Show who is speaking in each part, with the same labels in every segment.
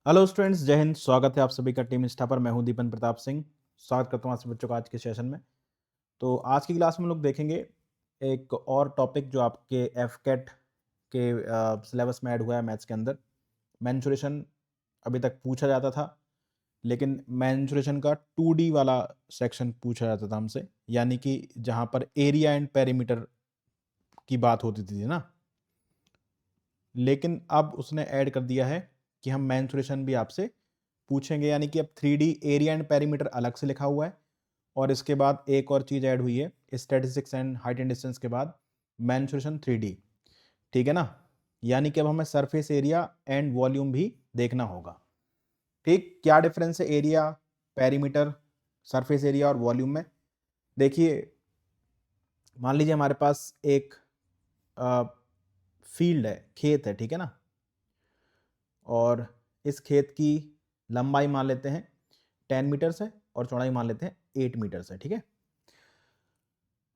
Speaker 1: Hello students, जय हिंद। स्वागत है आप सभी का टीम इंस्टा पर। मैं हूं दीपन प्रताप सिंह। स्वागत करता हूं आप सभी बच्चों का आज के सेशन में। तो आज की क्लास में हम लोग देखेंगे एक और टॉपिक जो आपके एफकेट के सिलेबस में ऐड हुआ है मैथ्स के अंदर। मेंसुरेशन अभी तक पूछा जाता था, लेकिन मेंसुरेशन का 2D वाला सेक्शन पूछा जाता था हमसे, यानी कि जहां पर एरिया एंड पेरीमीटर की बात होती थी ना। लेकिन अब उसने ऐड कर दिया है कि हम मेंसुरेशन भी आपसे पूछेंगे, यानी कि अब 3D एरिया एंड पेरीमीटर अलग से लिखा हुआ है। और इसके बाद एक और चीज़ ऐड हुई है, statistics and height and distance के बाद मेंसुरेशन 3D। ठीक है ना। यानी कि अब हमें सरफेस एरिया एंड वॉल्यूम भी देखना होगा। ठीक, क्या डिफरेंस है एरिया, पेरीमीटर, सरफेस एरिया और वॉल्यूम में? देखिए, मान लीजिए हमारे पास एक फील्ड है, खेत है, ठीक है ना। और इस खेत की लंबाई मान लेते हैं 10 मीटर्स है और चौड़ाई मान लेते हैं 8 मीटर्स है, ठीक है।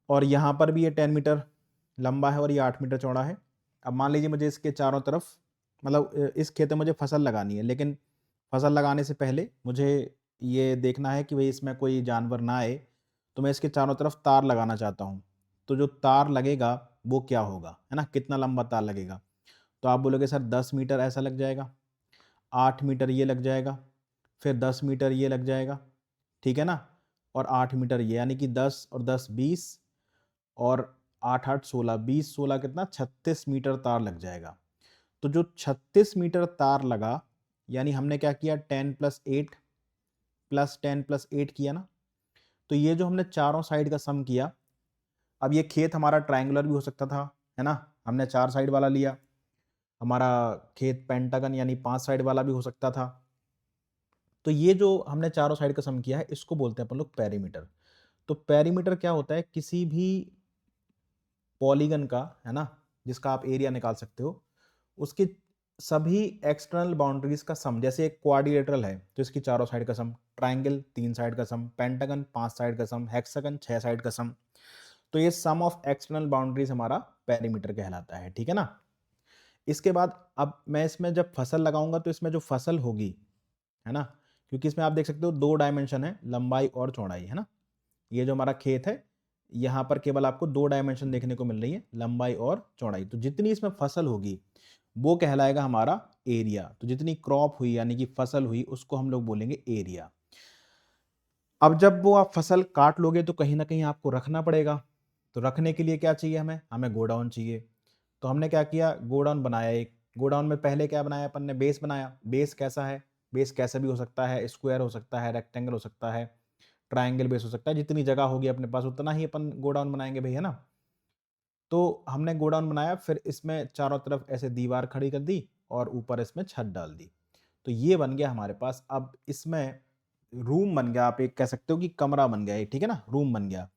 Speaker 1: और यहाँ पर भी ये 10 मीटर लंबा है और ये 8 मीटर चौड़ा है। अब मान लीजिए मुझे इसके चारों तरफ, मतलब इस खेत में मुझे फसल लगानी है, लेकिन फसल लगाने से पहले मुझे ये देखना है कि भाई इसमें कोई जानवर ना आए। तो मैं इसके चारों तरफ तार लगाना चाहता हूँ। तो जो तार लगेगा वो क्या होगा, है ना, कितना लंबा तार लगेगा? तो आप बोलोगे सर 10 मीटर ऐसा लग जाएगा, 8 मीटर ये लग जाएगा, फिर 10 मीटर ये लग जाएगा, ठीक है ना। और 8 मीटर ये, यानी कि 10 और 10 20, और 8 8 16, 20 16 कितना, 36 मीटर तार लग जाएगा। तो जो 36 मीटर तार लगा, यानी हमने क्या किया, 10 प्लस 8 प्लस 10 प्लस 8 किया ना। तो ये जो हमने चारों साइड का सम किया, अब ये खेत हमारा ट्रायंगुलर भी हो सकता था, है ना, हमने 4 साइड वाला लिया। हमारा खेत पेंटागन यानी 5 साइड वाला भी हो सकता था। तो ये जो हमने चारों साइड का सम किया है, इसको बोलते हैं अपन लोग पेरीमीटर। तो पेरीमीटर क्या होता है, किसी भी पॉलीगन का, है ना, जिसका आप एरिया निकाल सकते हो, उसकी सभी एक्सटर्नल बाउंड्रीज का सम। जैसे एक क्वाड्रिलेटरल है तो इसकी चारों साइड का सम, ट्राइंगल 3 साइड का सम, पेंटागन 5 साइड का सम, हेक्सागन 6 साइड का सम। तो ये सम ऑफ एक्सटर्नल बाउंड्रीज हमारा पेरीमीटर कहलाता है, ठीक है ना। इसके बाद अब मैं इसमें जब फसल लगाऊंगा तो इसमें जो फसल होगी, है ना, क्योंकि इसमें आप देख सकते हो 2 डायमेंशन है, लंबाई और चौड़ाई, है ना। ये जो हमारा खेत है, यहाँ पर केवल आपको 2 डायमेंशन देखने को मिल रही है, लंबाई और चौड़ाई। तो जितनी इसमें फसल होगी वो कहलाएगा हमारा एरिया। तो जितनी क्रॉप हुई यानी कि फसल हुई, उसको हम लोग बोलेंगे एरिया। अब जब वो आप फसल काट लोगे तो कहीं ना कहीं आपको रखना पड़ेगा। तो रखने के लिए क्या चाहिए, हमें हमें गोडाउन चाहिए। तो हमने क्या किया, गोडाउन बनाया एक। गोडाउन में पहले क्या बनाया अपन ने, बेस बनाया। बेस कैसा है, बेस कैसा भी हो सकता है, स्क्वायर हो सकता है, रेक्टेंगल हो सकता है, ट्राइंगल बेस हो सकता है। जितनी जगह होगी अपने पास उतना ही अपन गोडाउन बनाएंगे भाई, है ना। तो हमने गोडाउन बनाया, फिर इसमें चारों तरफ ऐसे दीवार खड़ी कर दी और ऊपर इसमें छत डाल दी। तो ये बन गया हमारे पास। अब इसमें रूम बन गया, आप एक कह सकते हो कि कमरा बन गया, ठीक है ना, रूम बन गया,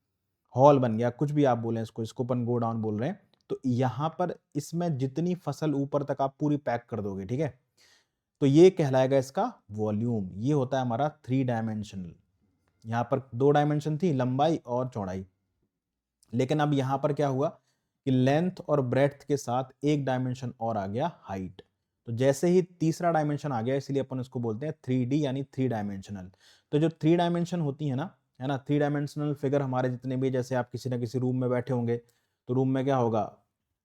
Speaker 1: हॉल बन गया, कुछ भी आप बोलें इसको, इसको अपन गोडाउन बोल रहे हैं। तो यहाँ पर इसमें जितनी फसल ऊपर तक आप पूरी पैक कर दोगे, ठीक है, तो ये कहलाएगा इसका वॉल्यूम। ये होता है हमारा 3 डायमेंशनल। यहाँ पर 2 डायमेंशन थी, लंबाई और चौड़ाई। लेकिन अब यहाँ पर क्या हुआ कि लेंथ और ब्रेड्थ के साथ एक डायमेंशन और आ गया, हाइट। तो जैसे ही तीसरा डायमेंशन आ गया, इसलिए अपन इसको बोलते हैं 3D यानी 3 डायमेंशनल। तो जो 3 डायमेंशन होती है ना, है ना, 3 डायमेंशनल फिगर हमारे जितने भी, जैसे आप किसी ना किसी रूम में बैठे होंगे, तो रूम में क्या होगा,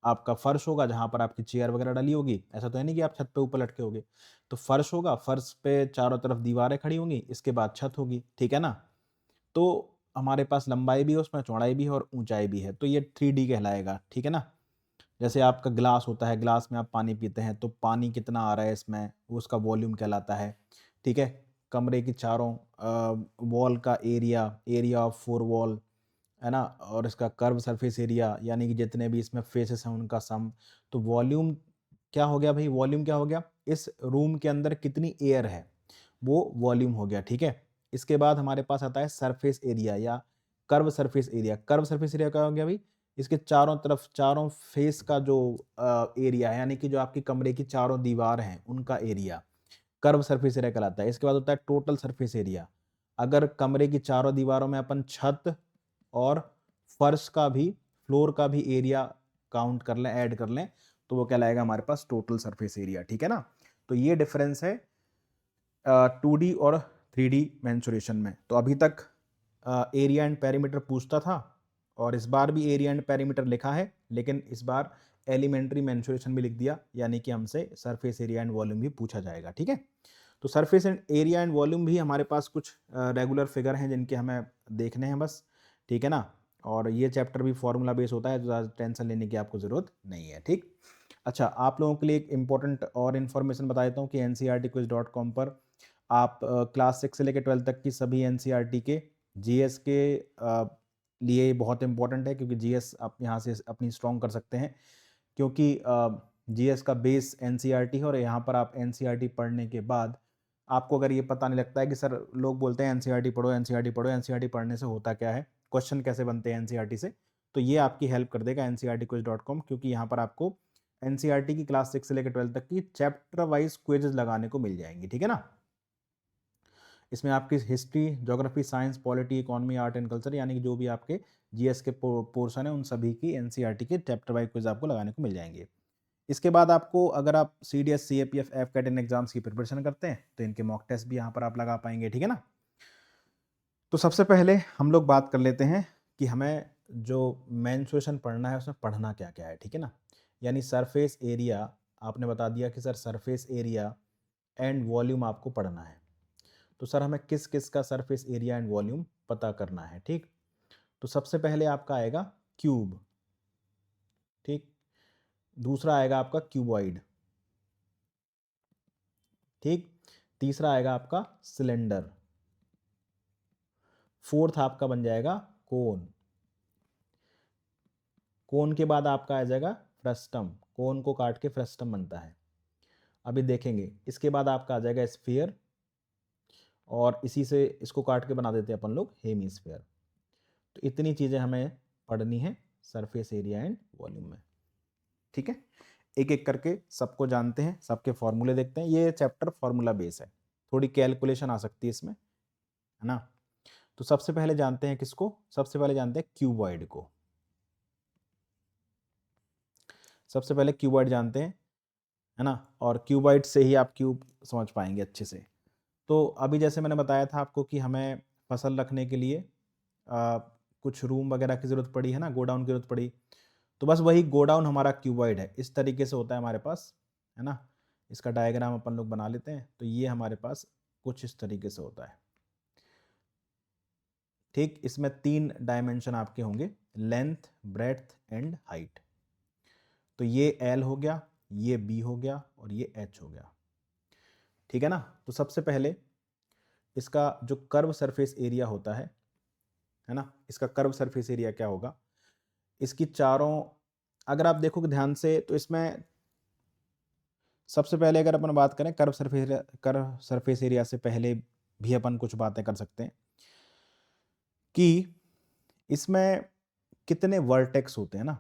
Speaker 1: आपका फर्श होगा जहां पर आपकी चेयर वगैरह डली होगी। ऐसा तो है नहीं कि आप छत पे ऊपर लटके होगे। तो फर्श होगा, फर्श पे चारों तरफ दीवारें खड़ी होंगी, इसके बाद छत होगी, ठीक है ना। तो हमारे पास लंबाई भी है, उसमें चौड़ाई भी है और ऊंचाई भी है। तो ये 3D कहलाएगा, ठीक है ना। जैसे आपका ग्लास होता है, ग्लास में आप पानी पीते हैं, तो पानी कितना आ रहा है इसमें, वो उसका वॉल्यूम कहलाता है, ठीक है। कमरे की चारों वॉल का एरिया, एरिया ऑफ 4 वॉल, है ना, और इसका कर्व सरफेस एरिया, यानी कि जितने भी इसमें फेसेस हैं उनका सम। तो वॉल्यूम क्या हो गया भाई, वॉल्यूम क्या हो गया, इस रूम के अंदर कितनी एयर है वो वॉल्यूम हो गया, ठीक है। इसके बाद हमारे पास आता है सरफेस एरिया या curve surface area. Curve surface area क्या हो गया भाई, इसके चारों तरफ, चारों फेस का जो एरिया है, यानी कि जो आपकी कमरे की चारों दीवार हैं उनका एरिया, कर्व सरफेस एरिया कहलाता है। इसके बाद होता है टोटल सरफेस एरिया। अगर कमरे की चारों दीवारों में अपन छत और फर्श का भी, फ्लोर का भी एरिया काउंट कर लें, ऐड कर लें, तो वो कहलाएगा हमारे पास टोटल सरफेस एरिया, ठीक है ना। तो ये डिफरेंस है 2D और 3D मेंसुरेशन में। तो अभी तक एरिया एंड पेरीमीटर पूछता था और इस बार भी एरिया एंड पेरीमीटर लिखा है, लेकिन इस बार एलिमेंट्री मेंसुरेशन भी लिख दिया, यानी कि हमसे सरफेस एरिया एंड वॉल्यूम भी पूछा जाएगा। ठीक है, तो surface and area and volume भी हमारे पास कुछ रेगुलर फिगर हैं जिनके हमें देखने हैं बस। ठीक है ना, और ये चैप्टर भी फॉर्मूला बेस होता है, तो ज़्यादा टेंशन लेने की आपको ज़रूरत नहीं है। ठीक, अच्छा, आप लोगों के लिए एक इंपॉर्टेंट और इन्फॉर्मेशन बता देता हूँ कि ncrtquiz.com पर आप क्लास 6 से लेकर 12 तक की सभी NCERT के GS के लिए बहुत इंपॉर्टेंट है, क्योंकि GS आप यहाँ से अपनी स्ट्रॉन्ग कर सकते हैं, क्योंकि GS का बेस NCERT है। और यहाँ पर आप NCERT पढ़ने के बाद आपको अगर ये पता नहीं लगता है कि सर, लोग बोलते हैं NCERT पढ़ो, NCERT पढ़ो, NCERT पढ़ने से होता क्या है, क्वेश्चन कैसे बनते हैं NCERT से, तो ये आपकी हेल्प कर देगा ncrtquiz.com, क्योंकि यहाँ पर आपको NCERT की क्लास 6 से लेकर 12 तक की चैप्टर वाइज क्विजेज लगाने को मिल जाएंगी। ठीक है ना, इसमें आपकी history, geography, science, polity, economy, art and culture, यानी कि जो भी आपके GS के पोर्शन है उन सभी की NCERT के चैप्टर वाइज क्विज आपको लगाने को मिल जाएंगे। इसके बाद आपको, अगर आप CDS, CAPF, FCAT एग्जाम्स की प्रिपरेशन करते हैं तो इनके मॉक टेस्ट भी यहाँ पर आप लगा पाएंगे। ठीक है ना, तो सबसे पहले हम लोग बात कर लेते हैं कि हमें जो मेंसुरेशन पढ़ना है उसमें पढ़ना क्या क्या है। ठीक है ना, यानी सरफेस एरिया, आपने बता दिया कि sir surface area and volume आपको पढ़ना है। तो सर हमें किस किस का सरफेस एरिया एंड वॉल्यूम पता करना है। ठीक, तो सबसे पहले आपका आएगा क्यूब। ठीक, दूसरा आएगा आपका क्यूबॉइड। ठीक, तीसरा आएगा आपका सिलेंडर। फोर्थ आपका बन जाएगा कोन। कोन के बाद आपका आ जाएगा फ्रस्टम, कोन को काट के फ्रस्टम बनता है। अभी देखेंगे, इसके बाद आपका आ जाएगा स्फीयर, और इसी से इसको काट के बना देते हैं अपन लोग हेमीस्फीयर। तो इतनी चीज़ें हमें पढ़नी है सरफेस एरिया एंड वॉल्यूम में। ठीक है, एक एक करके सबको जानते हैं, सबके फॉर्मूले देखते हैं। ये चैप्टर फॉर्मूला बेस है, थोड़ी कैलकुलेशन आ सकती है इसमें, है ना। तो सबसे पहले जानते हैं किसको, सबसे पहले जानते हैं क्यूबॉइड को। सबसे पहले क्यूबॉइड जानते हैं, है ना, और क्यूबॉइड से ही आप क्यूब समझ पाएंगे अच्छे से। तो अभी जैसे मैंने बताया था आपको कि हमें फसल रखने के लिए कुछ रूम वगैरह की ज़रूरत पड़ी है ना, गोडाउन की ज़रूरत पड़ी, तो बस वही गोडाउन हमारा क्यूबॉइड है। इस तरीके से होता है हमारे पास, है ना। इसका डायग्राम अपन लोग बना लेते हैं, तो ये हमारे पास कुछ इस तरीके से होता है। ठीक, इसमें 3 डायमेंशन आपके होंगे, लेंथ, ब्रेड्थ एंड हाइट। तो ये L हो गया, ये B हो गया और ये H हो गया। ठीक है ना, तो सबसे पहले इसका जो कर्व सरफेस एरिया होता है ना, इसका कर्व सरफेस एरिया क्या होगा, इसकी चारों, अगर आप देखोगे ध्यान से तो इसमें सबसे पहले अगर अपन बात करें कर्व सरफेस एरिया से पहले भी अपन कुछ बातें कर सकते हैं कि इसमें कितने वर्टेक्स होते हैं ना।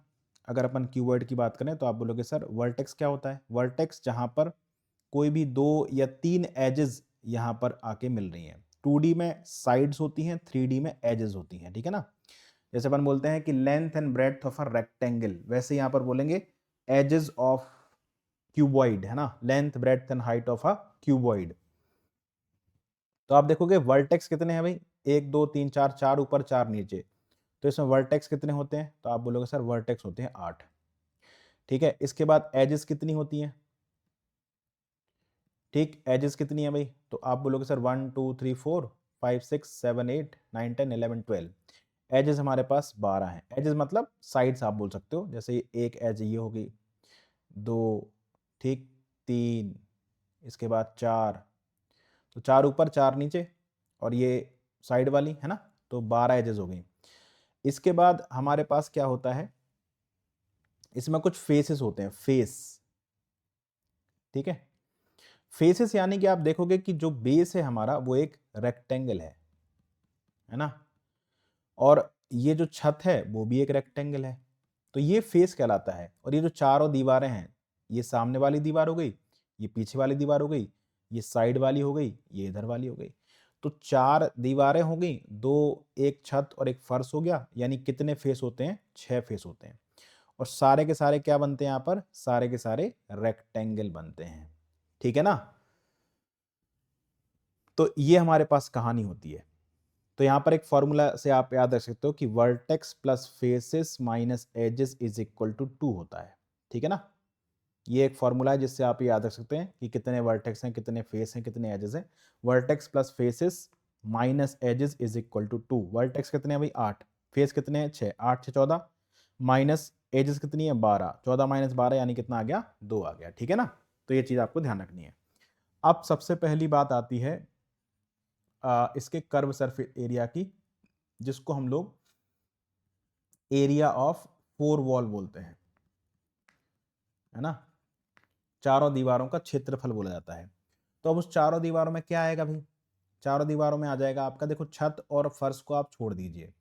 Speaker 1: अगर अपन कीवर्ड की बात करें तो आप बोलोगे सर वर्टेक्स क्या होता है। वर्टेक्स जहां पर कोई भी 2 या 3 एजेस यहां पर आके मिल रही हैं। 2D में साइड्स होती हैं, 3D में एजेस होती हैं। ठीक है ना, जैसे अपन बोलते हैं कि length and breadth of a rectangle, वैसे यहां पर बोलेंगे एजेस ऑफ क्यूबॉइड, है ना, length, breadth and height of a cuboid. तो आप देखोगे वर्टेक्स कितने हैं भाई, 1 2 3 4, 4 ऊपर 4 नीचे। तो इसमें वर्टेक्स कितने होते हैं, तो आप बोलोगे सर वर्टेक्स होते हैं 8। ठीक है, इसके बाद एजेस कितनी होती हैं। ठीक, एजेस कितनी है भाई, तो आप बोलोगे सर 1 2 3 4 5 6 7 8 9 10 11 12। एजेस हमारे पास 12 हैं। एजेस मतलब साइड्स आप बोल सकते हो, जैसे एक एज ये होगी, 2, ठीक, 3, इसके बाद 4, तो 4 ऊपर 4 नीचे, और ये साइड वाली, है ना, तो 12 एजेस हो गई। इसके बाद हमारे पास क्या होता है, इसमें कुछ फेसेस होते हैं, फेस। ठीक है, फेसेस यानी कि आप देखोगे कि जो बेस है हमारा वो एक रेक्टेंगल है ना, और ये जो छत है वो भी एक रेक्टेंगल है, तो ये फेस कहलाता है। और ये जो चारों दीवारें हैं, ये सामने वाली दीवार हो गई, ये पीछे वाली दीवार हो गई, ये साइड वाली हो गई, ये इधर वाली हो गई। तो 4 दीवारें हो गई, 2, एक छत और एक फर्श हो गया, यानी कितने फेस होते हैं, 6 फेस होते हैं। और सारे के सारे क्या बनते हैं यहाँ पर, सारे के सारे रेक्टेंगल बनते हैं। ठीक है ना, तो ये हमारे पास कहानी होती है। तो यहाँ पर एक फॉर्मूला से आप याद रख सकते हो कि vertex plus faces minus edges is equal to 2 होता है, ठीक है ना। ये एक फॉर्मूला है जिससे आप याद रख सकते हैं कि कितने वर्टेक्स हैं, कितने फेस हैं, कितने एजेस हैं। Vertex plus faces minus edges is equal to 2। Vertex कितने हैं भाई 8, फेस कितने हैं 6, 8 6 14, माइनस एजेस कितनी है 12, 14 माइनस 12 यानी कितना आ गया 2 आ गया, ठीक है ना। तो ये चीज़ आपको ध्यान रखनी है। अब सबसे पहली बात आती है इसके कर्व सरफेस एरिया की, जिसको हम लोग एरिया ऑफ 4 वॉल बोलते हैं, है ना। चारों दीवारों का क्षेत्रफल बोला जाता है। तो अब उस चारों दीवारों में क्या आएगा भाई, चारों दीवारों में आ जाएगा आपका, देखो छत और फर्श को आप छोड़ दीजिए,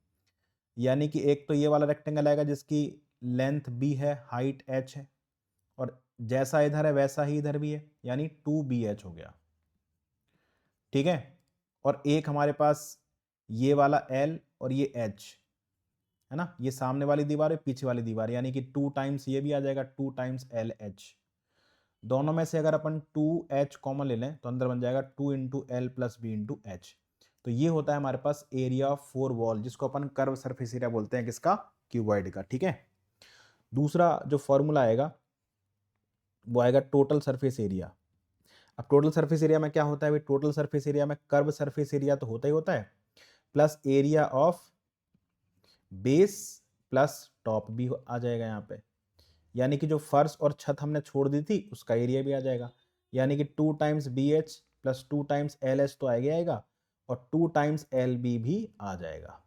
Speaker 1: यानी कि एक तो ये वाला रेक्टेंगल आएगा जिसकी लेंथ b है, हाइट h है, और जैसा इधर है वैसा ही इधर भी है, यानी 2bh हो गया, ठीक है। और एक हमारे पास ये वाला l और ये h है ना, ये सामने वाली दीवार है, पीछे वाली दीवार, यानी कि 2 टाइम्स ये भी आ जाएगा, 2 टाइम्स LH। दोनों में से अगर अपन 2h कॉमन ले लें तो अंदर बन जाएगा 2 into L plus B into H. तो ये होता है हमारे पास एरिया ऑफ 4 वॉल, जिसको अपन कर्व सरफेस एरिया बोलते हैं, किसका, क्यूबॉइड का, ठीक है। दूसरा जो फॉर्मूला आएगा वो आएगा टोटल सरफेस एरिया। अब टोटल सरफेस एरिया में क्या होता है भाई, टोटल सरफेस एरिया में कर्व सरफेस एरिया तो होता ही होता है, plus area of base plus top भी आ जाएगा यहाँ पे, यानी कि जो फर्श और छत हमने छोड़ दी थी उसका एरिया भी आ जाएगा, यानी कि 2 times BH plus 2 times LH तो आएगा, और 2 टाइम्स LB भी आ जाएगा।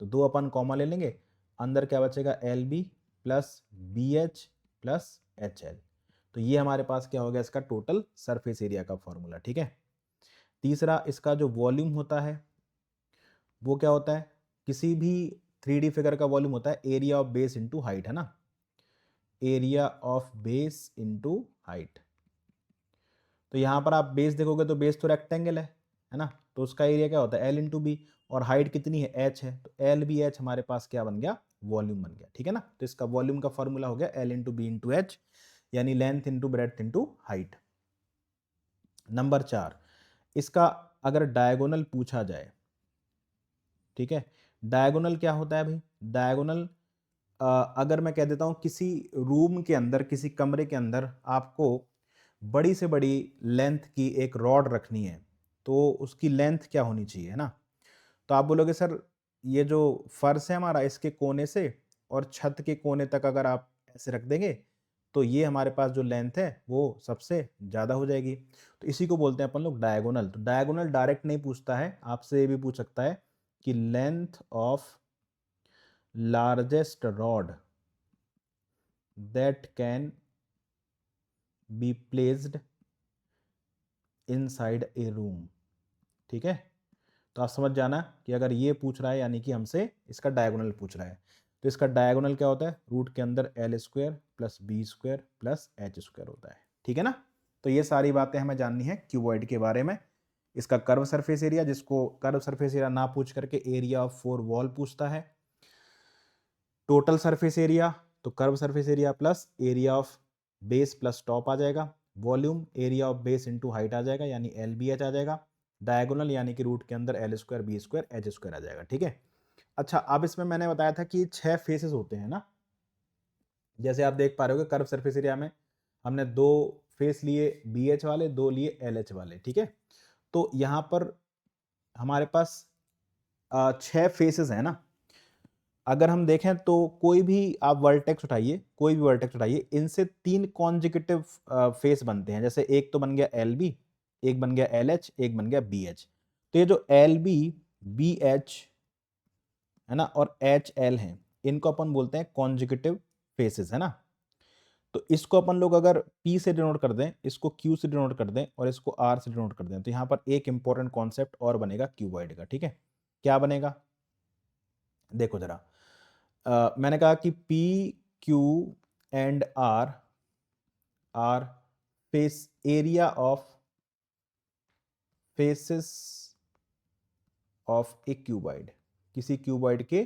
Speaker 1: तो दो अपन कॉमन ले लेंगे, अंदर क्या बचेगा LB plus BH plus HL। तो ये हमारे पास क्या हो गया, इसका टोटल सरफेस एरिया का फॉर्मूला, ठीक है। तीसरा, इसका जो वॉल्यूम होता है वो क्या होता है, किसी भी 3D फिगर का वॉल्यूम होता है area of base into height, है ना, area of base into height. तो यहाँ पर आप बेस देखोगे तो बेस तो रेक्टेंगल है ना, तो उसका एरिया क्या होता है L इंटू बी, और हाइट कितनी है H है, तो LBH हमारे पास क्या बन गया, वॉल्यूम बन गया, ठीक है ना। तो इसका वॉल्यूम का फॉर्मूला हो गया L into B into H, यानी length into breadth into height. Number 4, इसका अगर डायगोनल पूछा जाए, ठीक है, डायगोनल क्या होता है भाई, डायगोनल अगर मैं कह देता हूं किसी रूम के अंदर, किसी कमरे के अंदर आपको बड़ी से बड़ी लेंथ की एक रॉड रखनी है, तो उसकी लेंथ क्या होनी चाहिए, है ना। तो आप बोलोगे सर ये जो फर्श है हमारा, इसके कोने से और छत के कोने तक अगर आप ऐसे रख देंगे तो ये हमारे पास जो लेंथ है वो सबसे ज़्यादा हो जाएगी। तो इसी को बोलते हैं अपन लोग डायगोनल। तो डायगोनल डायरेक्ट नहीं पूछता है, आपसे ये भी पूछ सकता है कि length of largest rod that can be placed inside a room, ठीक है। तो आप समझ जाना कि अगर ये पूछ रहा है यानी कि हमसे इसका डायगोनल पूछ रहा है। तो इसका डायगोनल क्या होता है, रूट के अंदर L square plus B square plus H square होता है, ठीक है ना। तो ये सारी बातें हमें जाननी है क्यूबॉइड के बारे में। इसका कर्व सरफेस एरिया, जिसको कर्व सरफेस एरिया ना पूछ करके एरिया ऑफ 4 वॉल पूछता है। टोटल सरफेस एरिया, तो curve surface area plus area of base plus top आ जाएगा। Volume area of base into height आ जाएगा, यानी LBH आ जाएगा। डायगोनल यानी कि रूट के अंदर L square B square H square आ जाएगा, ठीक है। अच्छा, अब इसमें मैंने बताया था कि 6 फेसेस होते हैं ना, जैसे आप देख पा रहे हो कर्व सरफेस एरिया में हमने 2 फेस लिए BH वाले, 2 लिए LH वाले, ठीक है। तो यहाँ पर हमारे पास 6 फेसेस है ना। अगर हम देखें तो कोई भी आप वर्टेक्स उठाइए, कोई भी वर्टेक्स उठाइए, इनसे 3 कॉन्जिक्यूटिव फेस बनते हैं। जैसे एक तो बन गया LB, एक बन गया LH, एक बन गया BH। तो ये जो LB, BH है ना और HL हैं, इनको अपन बोलते हैं कॉन्जिक्यूटिव फेसेस, है ना। तो इसको अपन लोग अगर P से डिनोट कर दें, इसको Q से डिनोट कर दें और इसको R से डिनोट कर दें, तो यहाँ पर एक इंपॉर्टेंट कॉन्सेप्ट और बनेगा क्यूबॉइड का, ठीक है। क्या बनेगा, देखो जरा। मैंने कहा कि P, Q and R are face area of faces of a cuboid, किसी क्यूबॉइड के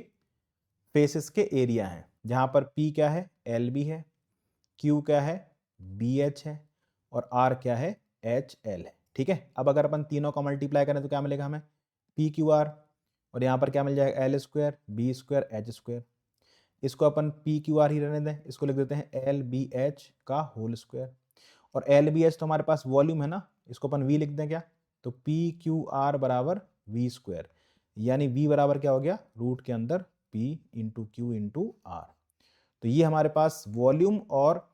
Speaker 1: फेसेस के एरिया हैं, जहां पर P क्या है, LB है, Q क्या है, BH है, और R क्या है, HL है, ठीक है। अब अगर अपन तीनों का मल्टीप्लाई करें तो क्या मिलेगा हमें, पी क्यू आर, और यहाँ पर क्या मिल जाएगा, L square B square H square. इसको अपन पी क्यू आर ही रहने दें, इसको लिख देते हैं एल बी एच का होल स्क्वायर। और एल बी एच तो हमारे पास वॉल्यूम है ना, इसको अपन वी लिख दें क्या, तो पी क्यू आर बराबर वी स्क्वायर, यानी वी बराबर क्या हो गया, रूट के अंदर P into Q into R. तो ये हमारे पास वॉल्यूम और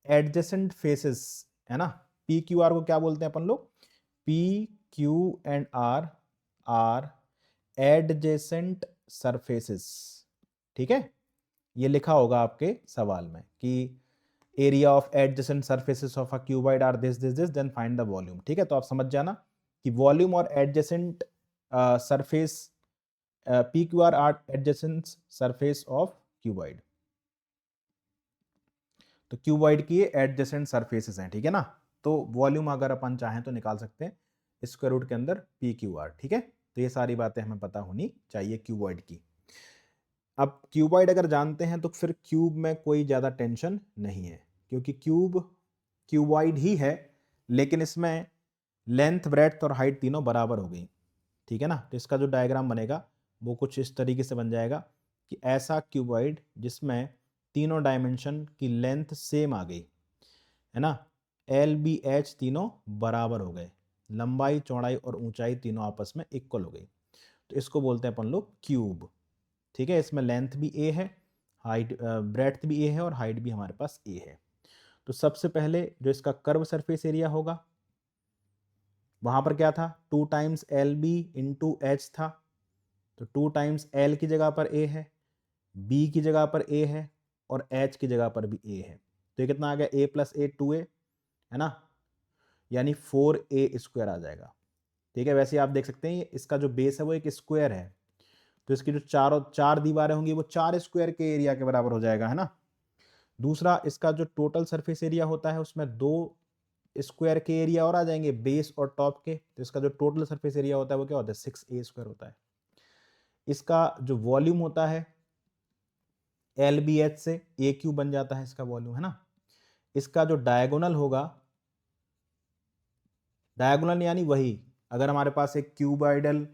Speaker 1: एडजेसेंट फेसेस है ना। पी क्यू आर को क्या बोलते हैं अपन लोग, P Q and R adjacent surfaces. ठीक है, ये लिखा होगा आपके सवाल में कि area of adjacent surfaces of a cuboid are this this this, then find the volume. ठीक है, तो आप समझ जाना कि वॉल्यूम और adjacent surface, P Q R adjacent surface of cuboid. तो क्यूबॉइड की एडजेसेंट सरफेसेस हैं, ठीक है ना। तो वॉल्यूम अगर अपन चाहें तो निकाल सकते हैं स्क्वायर रूट के अंदर पी क्यू आर। ठीक है, तो ये सारी बातें हमें पता होनी चाहिए क्यूबॉइड की। अब क्यूबॉइड अगर जानते हैं तो फिर क्यूब में कोई ज़्यादा टेंशन नहीं है, क्योंकि क्यूब क्यूबॉइड ही है, लेकिन इसमें लेंथ ब्रेड्थ और हाइट तीनों बराबर हो गई। ठीक है ना, तो इसका जो डायग्राम बनेगा वो कुछ इस तरीके से बन जाएगा कि ऐसा क्यूबॉइड जिसमें तीनों डायमेंशन की लेंथ सेम आ गई है ना, एल बी एच तीनों बराबर हो गए, लंबाई चौड़ाई और ऊंचाई तीनों आपस में इक्वल हो गई, तो इसको बोलते हैं अपन लोग क्यूब। ठीक है, इसमें लेंथ भी ए है, हाइट ब्रेड्थ भी ए है और हाइट भी हमारे पास ए है। तो सबसे पहले जो इसका कर्व सरफेस एरिया होगा, वहां पर क्या था, 2 times L B into H था, तो 2 टाइम्स एल की जगह पर ए है, बी की जगह पर ए है और एच की जगह पर भी ए है, तो ये कितना आ गया, ए प्लस ए 2a है ना, यानी 4a स्क्वायर आ जाएगा। ठीक है, वैसे आप देख सकते हैं इसका जो बेस है वो एक स्क्वायर है, तो इसकी जो चार दीवारें होंगी वो 4 स्क्वायर के एरिया के बराबर हो जाएगा, है ना। दूसरा, इसका जो टोटल सरफेस एरिया होता है उसमें 2 स्क्वायर के एरिया और आ जाएंगे, बेस और टॉप के, तो इसका जो टोटल सरफेस एरिया होता है वो क्या होता है, 6a स्क्वायर होता है। इसका जो वॉल्यूम होता है एल बी एच से ए क्यू बन जाता है इसका वॉल्यूम, है ना। इसका जो डायगोनल होगा, डायगोनल यानी वही, अगर हमारे पास एक क्यूबॉइडल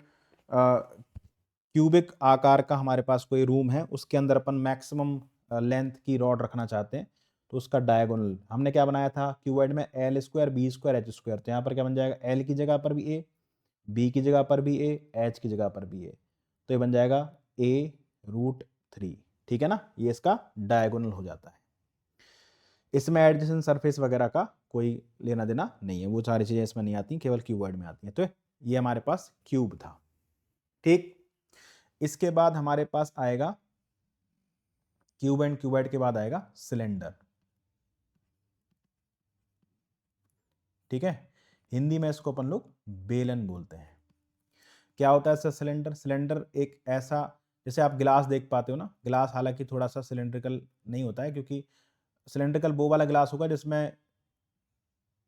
Speaker 1: क्यूबिक आकार का हमारे पास कोई रूम है, उसके अंदर अपन मैक्सिमम लेंथ की रॉड रखना चाहते हैं, तो उसका डायगोनल हमने क्या बनाया था क्यूबॉइड में, L square B square H square, तो यहाँ पर क्या बन जाएगा, एल की जगह पर भी ए, बी की जगह पर भी ए, एच की जगह पर भी ए, तो ये बन जाएगा ए रूट 3। ठीक है ना, ये इसका डायगोनल हो जाता है। इसमें एडजेसेंट सरफेस वगैरह का कोई लेना देना नहीं है, वो सारी चीज़ें इसमें नहीं आती, केवल क्यूबॉइड में आती हैं। तो ये हमारे पास क्यूब था। ठीक, इसके बाद हमारे पास आएगा क्यूब एंड क्यूबॉइड के बाद आएगा सिलेंडर। ठीक है, हिंदी में इसको अपन लोग बेलन बोलते हैं। क्या होता है इसका सिलेंडर, सिलेंडर एक ऐसा, जैसे आप गिलास देख पाते हो ना, गिलास हालांकि थोड़ा सा सिलेंड्रिकल नहीं होता है, क्योंकि सिलेंड्रिकल वो वाला गिलास होगा जिसमें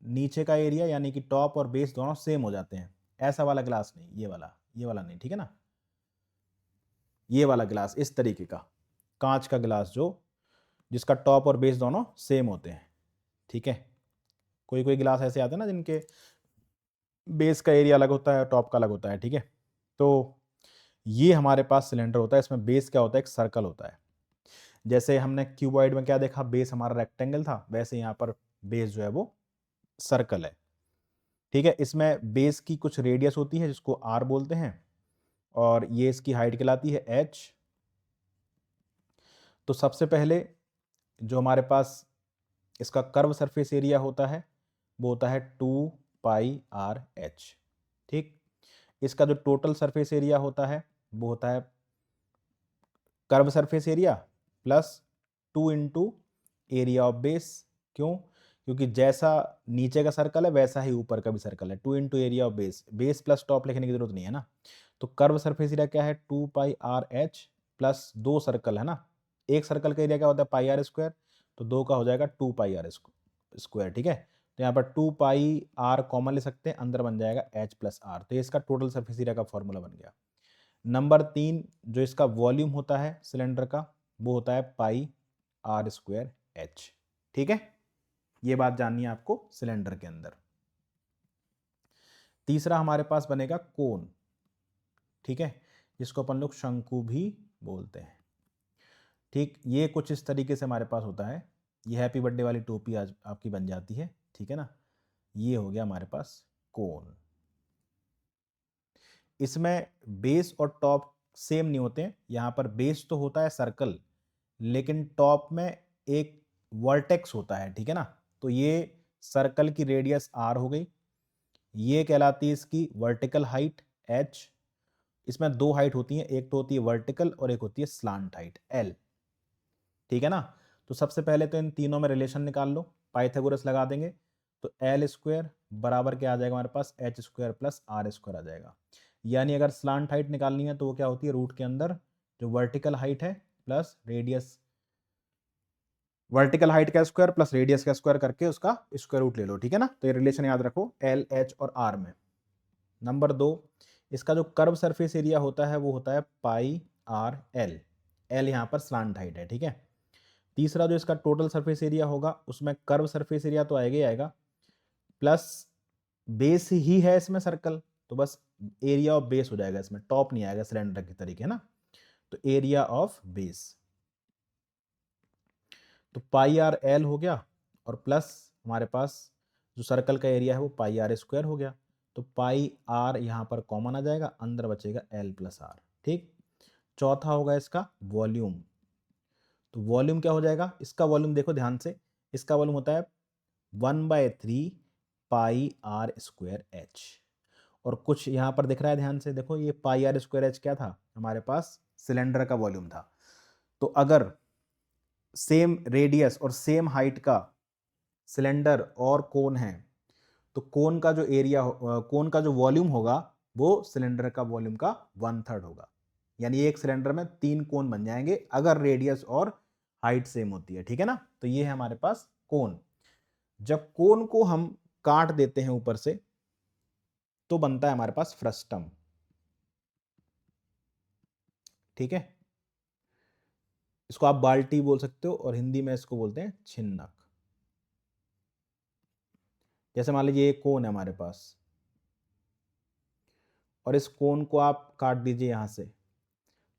Speaker 1: नीचे का एरिया यानी कि टॉप और बेस दोनों सेम हो जाते हैं, ऐसा वाला गिलास नहीं, ये वाला नहीं, ठीक है ना। ये वाला गिलास इस तरीके का कांच का गिलास जो जिसका टॉप और बेस दोनों सेम होते हैं। ठीक है, कोई कोई गिलास ऐसे आते हैं ना जिनके बेस का एरिया अलग होता है, टॉप का अलग होता है। ठीक है, तो ये हमारे पास सिलेंडर होता है, इसमें बेस क्या होता है, एक सर्कल होता है। जैसे हमने क्यूबॉइड में क्या देखा, बेस हमारा रेक्टेंगल था, वैसे यहाँ पर बेस जो है वो सर्कल है। ठीक है, इसमें बेस की कुछ रेडियस होती है जिसको आर बोलते हैं, और ये इसकी हाइट कहलाती है एच। तो सबसे पहले जो हमारे पास इसका कर्व सरफेस एरिया होता है वो होता है 2πr(h). ठीक, इसका जो टोटल सरफेस एरिया होता है वो होता है curve surface area plus 2 into area of base. क्यों, क्योंकि जैसा नीचे का सर्कल है वैसा ही ऊपर का भी सर्कल है, 2 into area of base, base plus top लिखने की जरूरत नहीं है ना। तो कर्व सरफेस एरिया क्या है, 2πr(h) प्लस 2 सर्कल है ना, एक सर्कल का एरिया क्या होता है πr स्क्वायर, तो 2 का हो जाएगा 2πr स्क्वायर। ठीक है, तो यहाँ पर 2πr कॉमन ले सकते हैं, अंदर बन जाएगा h प्लस आर, तो ये इसका टोटल सरफेस एरिया का फॉर्मूला बन गया। नंबर 3 जो इसका वॉल्यूम होता है सिलेंडर का वो होता है πr²h। ठीक है, ये बात जाननी है आपको सिलेंडर के अंदर। तीसरा हमारे पास बनेगा कोन, ठीक है, जिसको अपन लोग शंकु भी बोलते हैं। ठीक, ये कुछ इस तरीके से हमारे पास होता है। ये हैप्पी बर्थडे वाली टोपी आज आपकी बन जाती है, ठीक है ना। ये हो गया हमारे पास कोन। इसमें बेस और टॉप सेम नहीं होते हैं। यहाँ पर बेस तो होता है सर्कल, लेकिन टॉप में एक वर्टेक्स होता है, ठीक है ना। तो ये सर्कल की रेडियस r हो गई, ये कहलाती है इसकी वर्टिकल हाइट h। इसमें दो हाइट होती हैं, एक तो होती है वर्टिकल और एक होती है स्लांट हाइट l, ठीक है ना। तो सबसे पहले तो इन तीनों में रिलेशन निकाल लो, पाइथागोरस लगा देंगे, तो एल स्क्वायर बराबर क्या आ जाएगा हमारे पास, H square plus R square आ जाएगा। यानी अगर स्लांट हाइट निकालनी है तो वो क्या होती है, रूट के अंदर जो वर्टिकल हाइट है प्लस रेडियस, वर्टिकल हाइट का स्क्वायर प्लस रेडियस का स्क्वायर करके उसका स्क्वायर रूट ले लो, ठीक है ना। तो ये रिलेशन याद रखो एल एच और आर में। नंबर 2, इसका जो कर्व सरफेस एरिया होता है वो होता है पाई आर एल, एल यहाँ पर स्लांट हाइट है, ठीक है। तीसरा जो इसका टोटल सरफेस एरिया होगा उसमें कर्व सरफेस एरिया तो आएगा ही आएगा, प्लस बेस ही है इसमें सर्कल, तो बस एरिया ऑफ बेस हो जाएगा, इसमें टॉप नहीं आएगा सिलेंडर के तरीके, है ना। तो एरिया ऑफ बेस, तो पाई आर एल हो गया, और प्लस हमारे पास जो सर्कल का एरिया है वो पाई आर स्क्वायर हो गया। तो पाई आर यहाँ पर कॉमन आ जाएगा, अंदर बचेगा एल प्लस आर, ठीक। चौथा होगा इसका वॉल्यूम, तो वॉल्यूम क्या हो जाएगा, इसका वॉल्यूम देखो ध्यान से, इसका वॉल्यूम होता है 1/3 पाई आर स्क्वायर एच। और कुछ यहाँ पर दिख रहा है ध्यान से देखो, ये पाई आर स्क्वायर एच क्या था हमारे पास, सिलेंडर का वॉल्यूम था। तो अगर सेम रेडियस और सेम हाइट का सिलेंडर और कोन है, तो कोन का जो एरिया, कोन का जो वॉल्यूम होगा वो सिलेंडर का वॉल्यूम का 1/3 होगा। यानी एक सिलेंडर में 3 कोन बन जाएंगे अगर रेडियस और हाइट सेम होती है, ठीक है ना। तो ये है हमारे पास कोन। जब कोन को हम काट देते हैं ऊपर से तो बनता है हमारे पास फ्रस्टम, ठीक है। इसको आप बाल्टी बोल सकते हो और हिंदी में इसको बोलते हैं छिन्नक। जैसे मान लीजिए एक कोन है हमारे पास, और इस कोन को आप काट दीजिए यहां से,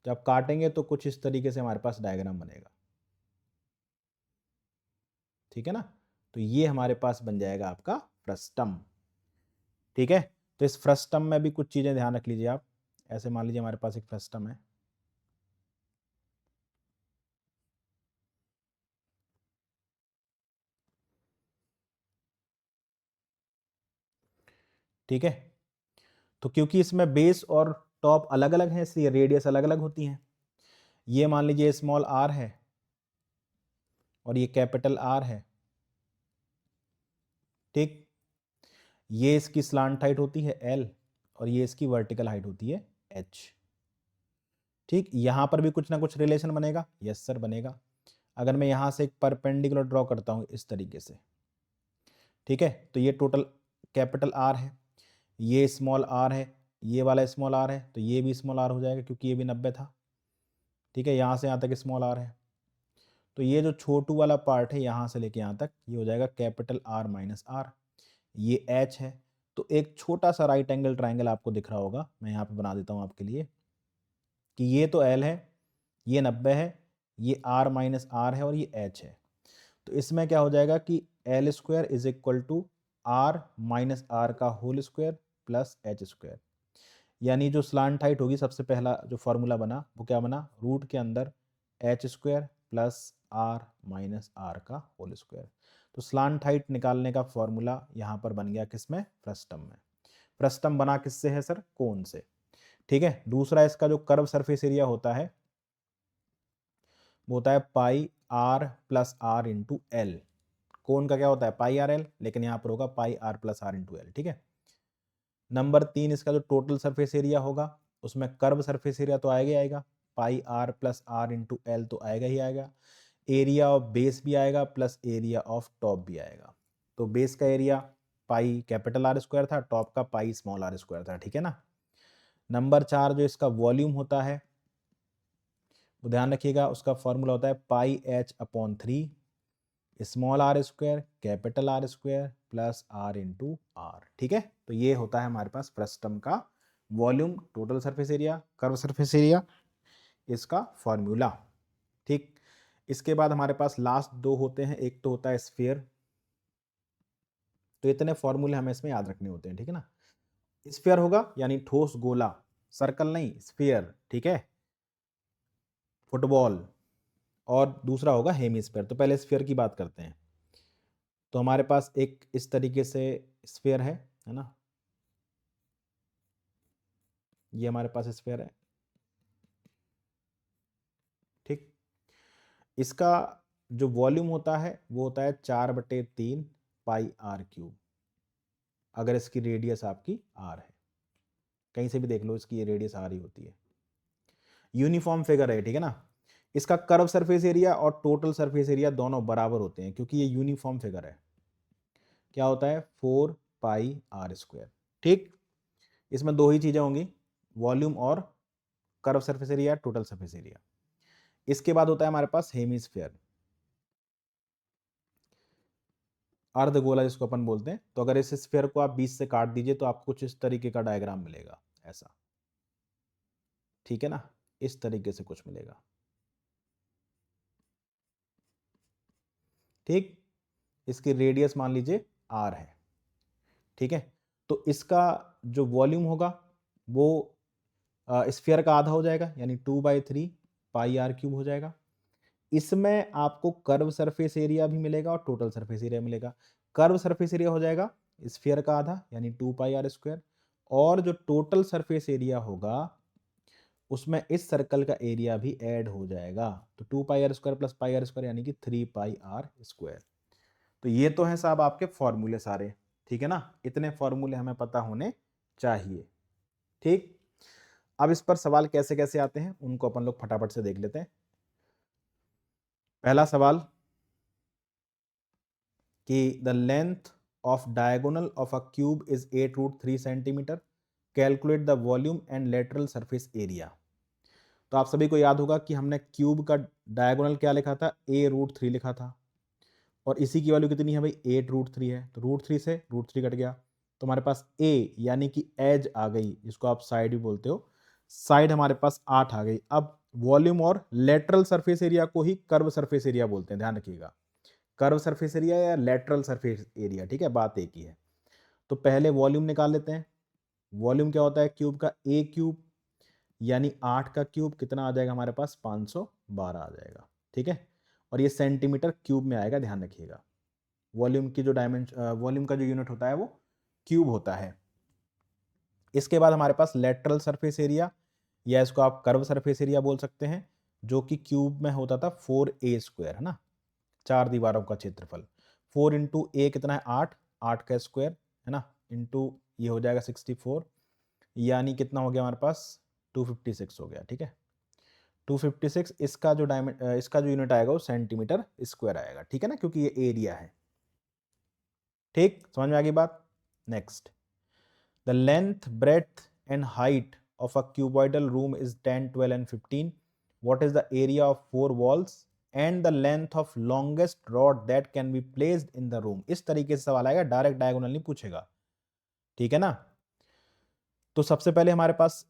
Speaker 1: जब काटेंगे तो कुछ इस तरीके से हमारे पास डायग्राम बनेगा, ठीक है ना। तो ये हमारे पास बन जाएगा आपका फ्रस्टम, ठीक है। तो इस फ्रस्टम में भी कुछ चीजें ध्यान रख लीजिए आप। ऐसे मान लीजिए हमारे पास एक फ्रस्टम है, ठीक है। तो क्योंकि इसमें बेस और टॉप अलग अलग है इसलिए रेडियस अलग अलग होती हैं। ये मान लीजिए स्मॉल आर है और ये कैपिटल आर है, ठीक। ये इसकी स्लांट हाइट होती है एल और ये इसकी वर्टिकल हाइट होती है एच, ठीक। यहां पर भी कुछ ना कुछ रिलेशन बनेगा, यस सर बनेगा। अगर मैं यहां से एक परपेंडिकुलर ड्रॉ करता हूं इस तरीके से, ठीक है, तो ये टोटल कैपिटल आर है, ये स्मॉल आर है, ये वाला स्मॉल आर है, तो ये भी स्मॉल आर हो जाएगा क्योंकि ये भी 90 था, ठीक है। यहाँ से यहाँ तक स्मॉल आर है, तो ये जो छोटू वाला पार्ट है यहाँ से लेके यहाँ तक ये हो जाएगा कैपिटल आर माइनस आर, ये एच है। तो एक छोटा सा राइट एंगल ट्राइंगल आपको दिख रहा होगा, मैं यहाँ पे बना देता हूँ आपके लिए, कि ये तो एल है, ये 90 है, ये आर माइनस आर है और ये एच है। तो इसमें क्या हो जाएगा कि L square is equal to R minus R का whole square plus H square. यानी जो स्लांट हाइट होगी, सबसे पहला जो फॉर्मूला बना वो क्या बना, रूट के अंदर H square plus R minus R का होल स्क्वायर। तो स्लांट हाइट निकालने का फॉर्मूला यहाँ पर बन गया किसमें, फ्रस्टम में। फ्रस्टम बना किससे है सर, कोन से, ठीक है। दूसरा इसका जो कर्व सरफेस एरिया होता है वो होता है pi R plus R into L. Cone का क्या होता है पाई आर एल, लेकिन यहाँ पर होगा pi R plus R into L, ठीक है। नंबर 3, इसका जो टोटल सरफेस एरिया होगा उसमें कर्व सरफेस एरिया तो आएगा ही आएगा, pi R plus R into L तो आएगा ही आएगा। एरिया ऑफ बेस भी आएगा प्लस एरिया ऑफ टॉप भी आएगा। तो बेस का area pi capital R square था, टॉप का पाई स्मॉल आर स्क्वायर था, ठीक है ना। नंबर 4 जो इसका वॉल्यूम होता है वो ध्यान रखिएगा, उसका फॉर्मूला होता है pi H upon 3 small R square capital R square plus R into R. ठीक है, तो ये होता है हमारे पास फ्रस्टम का volume, total surface area, curve surface area, इसका फॉर्मूला। ठीक, इसके बाद हमारे पास लास्ट दो होते हैं, एक तो होता है स्फीयर। तो इतने फॉर्मूले हमें इसमें याद रखने होते हैं, ठीक है ना। स्फीयर होगा यानी ठोस गोला, सर्कल नहीं, स्फीयर, ठीक है, फुटबॉल। और दूसरा होगा हेमीस्फीयर। तो पहले स्फीयर की बात करते हैं। तो हमारे पास एक इस तरीके से स्फीयर है ना, ये हमारे पास स्फीयर है। ठीक, इसका जो वॉल्यूम होता है वो होता है 4/3 पाई आर क्यूब, अगर इसकी रेडियस आपकी आर है। कहीं से भी देख लो, इसकी ये रेडियस आर ही होती है। यूनिफॉर्म फिगर है, ठीक है ना। इसका कर्व सरफेस एरिया और टोटल सरफेस एरिया दोनों बराबर होते हैं, क्योंकि ये यूनिफॉर्म फिगर है। क्या होता है, 4 पाई आर स्क्वायर। ठीक, इसमें दो ही चीजें होंगी, वॉल्यूम और curve surface area, total surface area. इसके बाद होता है हमारे पास हेमीस्फीयर, अर्धगोला जिसको अपन बोलते हैं। तो अगर इस स्फीयर को आप 20 से काट दीजिए तो आपको कुछ इस तरीके का डायग्राम मिलेगा, ऐसा, ठीक है ना, इस तरीके से कुछ मिलेगा। ठीक, इसकी रेडियस मान लीजिए आर है, ठीक है। तो इसका जो वॉल्यूम होगा वो स्फीयर का आधा हो जाएगा, यानी 2/3 पाई आर क्यूब हो जाएगा। इसमें आपको कर्व सरफेस एरिया भी मिलेगा और टोटल सरफेस एरिया मिलेगा। कर्व सरफेस एरिया हो जाएगा स्फीयर का आधा, यानी 2 पाई आर स्क्वायर, और जो टोटल सरफेस एरिया होगा उसमें इस सर्कल का एरिया भी ऐड हो जाएगा। तो 2 pi R square plus pi R square यानी कि 3 पाई आर स्क्वायर। तो ये तो है साहब आपके फॉर्मूले सारे, ठीक है ना। इतने फॉर्मूले हमें पता होने चाहिए। ठीक, अब इस पर सवाल कैसे कैसे आते हैं उनको अपन लोग फटाफट से देख लेते हैं। पहला सवाल कि the length of diagonal of a cube is 8√3 centimetre, calculate the volume and lateral surface area. तो आप सभी को याद होगा कि हमने क्यूब का डायगोनल क्या लिखा था, a√3 लिखा था, और इसी की वैल्यू कितनी है भाई, 8√3 है। तो √3 से √3 कट गया, तो हमारे पास a यानी कि एज आ गई, जिसको आप साइड भी बोलते हो, साइड हमारे पास 8 आ गई। अब वॉल्यूम और लेटरल सरफेस एरिया को ही कर्व सरफेस एरिया बोलते हैं, ध्यान रखिएगा, कर्व सरफेस एरिया या लेटरल सरफेस एरिया, ठीक है, बात एक ही है। तो पहले वॉल्यूम निकाल लेते हैं। वॉल्यूम क्या होता है क्यूब का, a क्यूब यानी 8 का क्यूब कितना आ जाएगा हमारे पास, 512 आ जाएगा, ठीक है। और ये सेंटीमीटर क्यूब में आएगा, ध्यान रखिएगा। वॉल्यूम की जो वॉल्यूम का जो यूनिट होता है वो क्यूब होता है। इसके बाद हमारे पास लेटरल सरफेस एरिया, या इसको आप कर्व सरफेस एरिया बोल सकते हैं, जो कि क्यूब में होता था 4a स्क्वायर, है ना, 4 दीवारों का क्षेत्रफल। 4 इंटू ए कितना है, 8, 8 का स्क्वायर, है ना, इंटू ये हो जाएगा 64, यानी कितना हो गया हमारे पास, 256 हो गया, ठीक है। 256, इसका जो यूनिट आएगा वो सेंटीमीटर स्क्वायर आएगा, ठीक है ना, क्योंकि ये एरिया है। ठीक, समझ में आ गई बात। Next, the length, breadth and height of a cuboidal room is 10, 12 and 15. What is the area of 4 walls and the length of longest rod that can be placed in the room? इस तरीके से सवाल आएगा, direct diagonal नहीं पूछेगा, ठीक है ना। तो सबसे पहले हमारे पास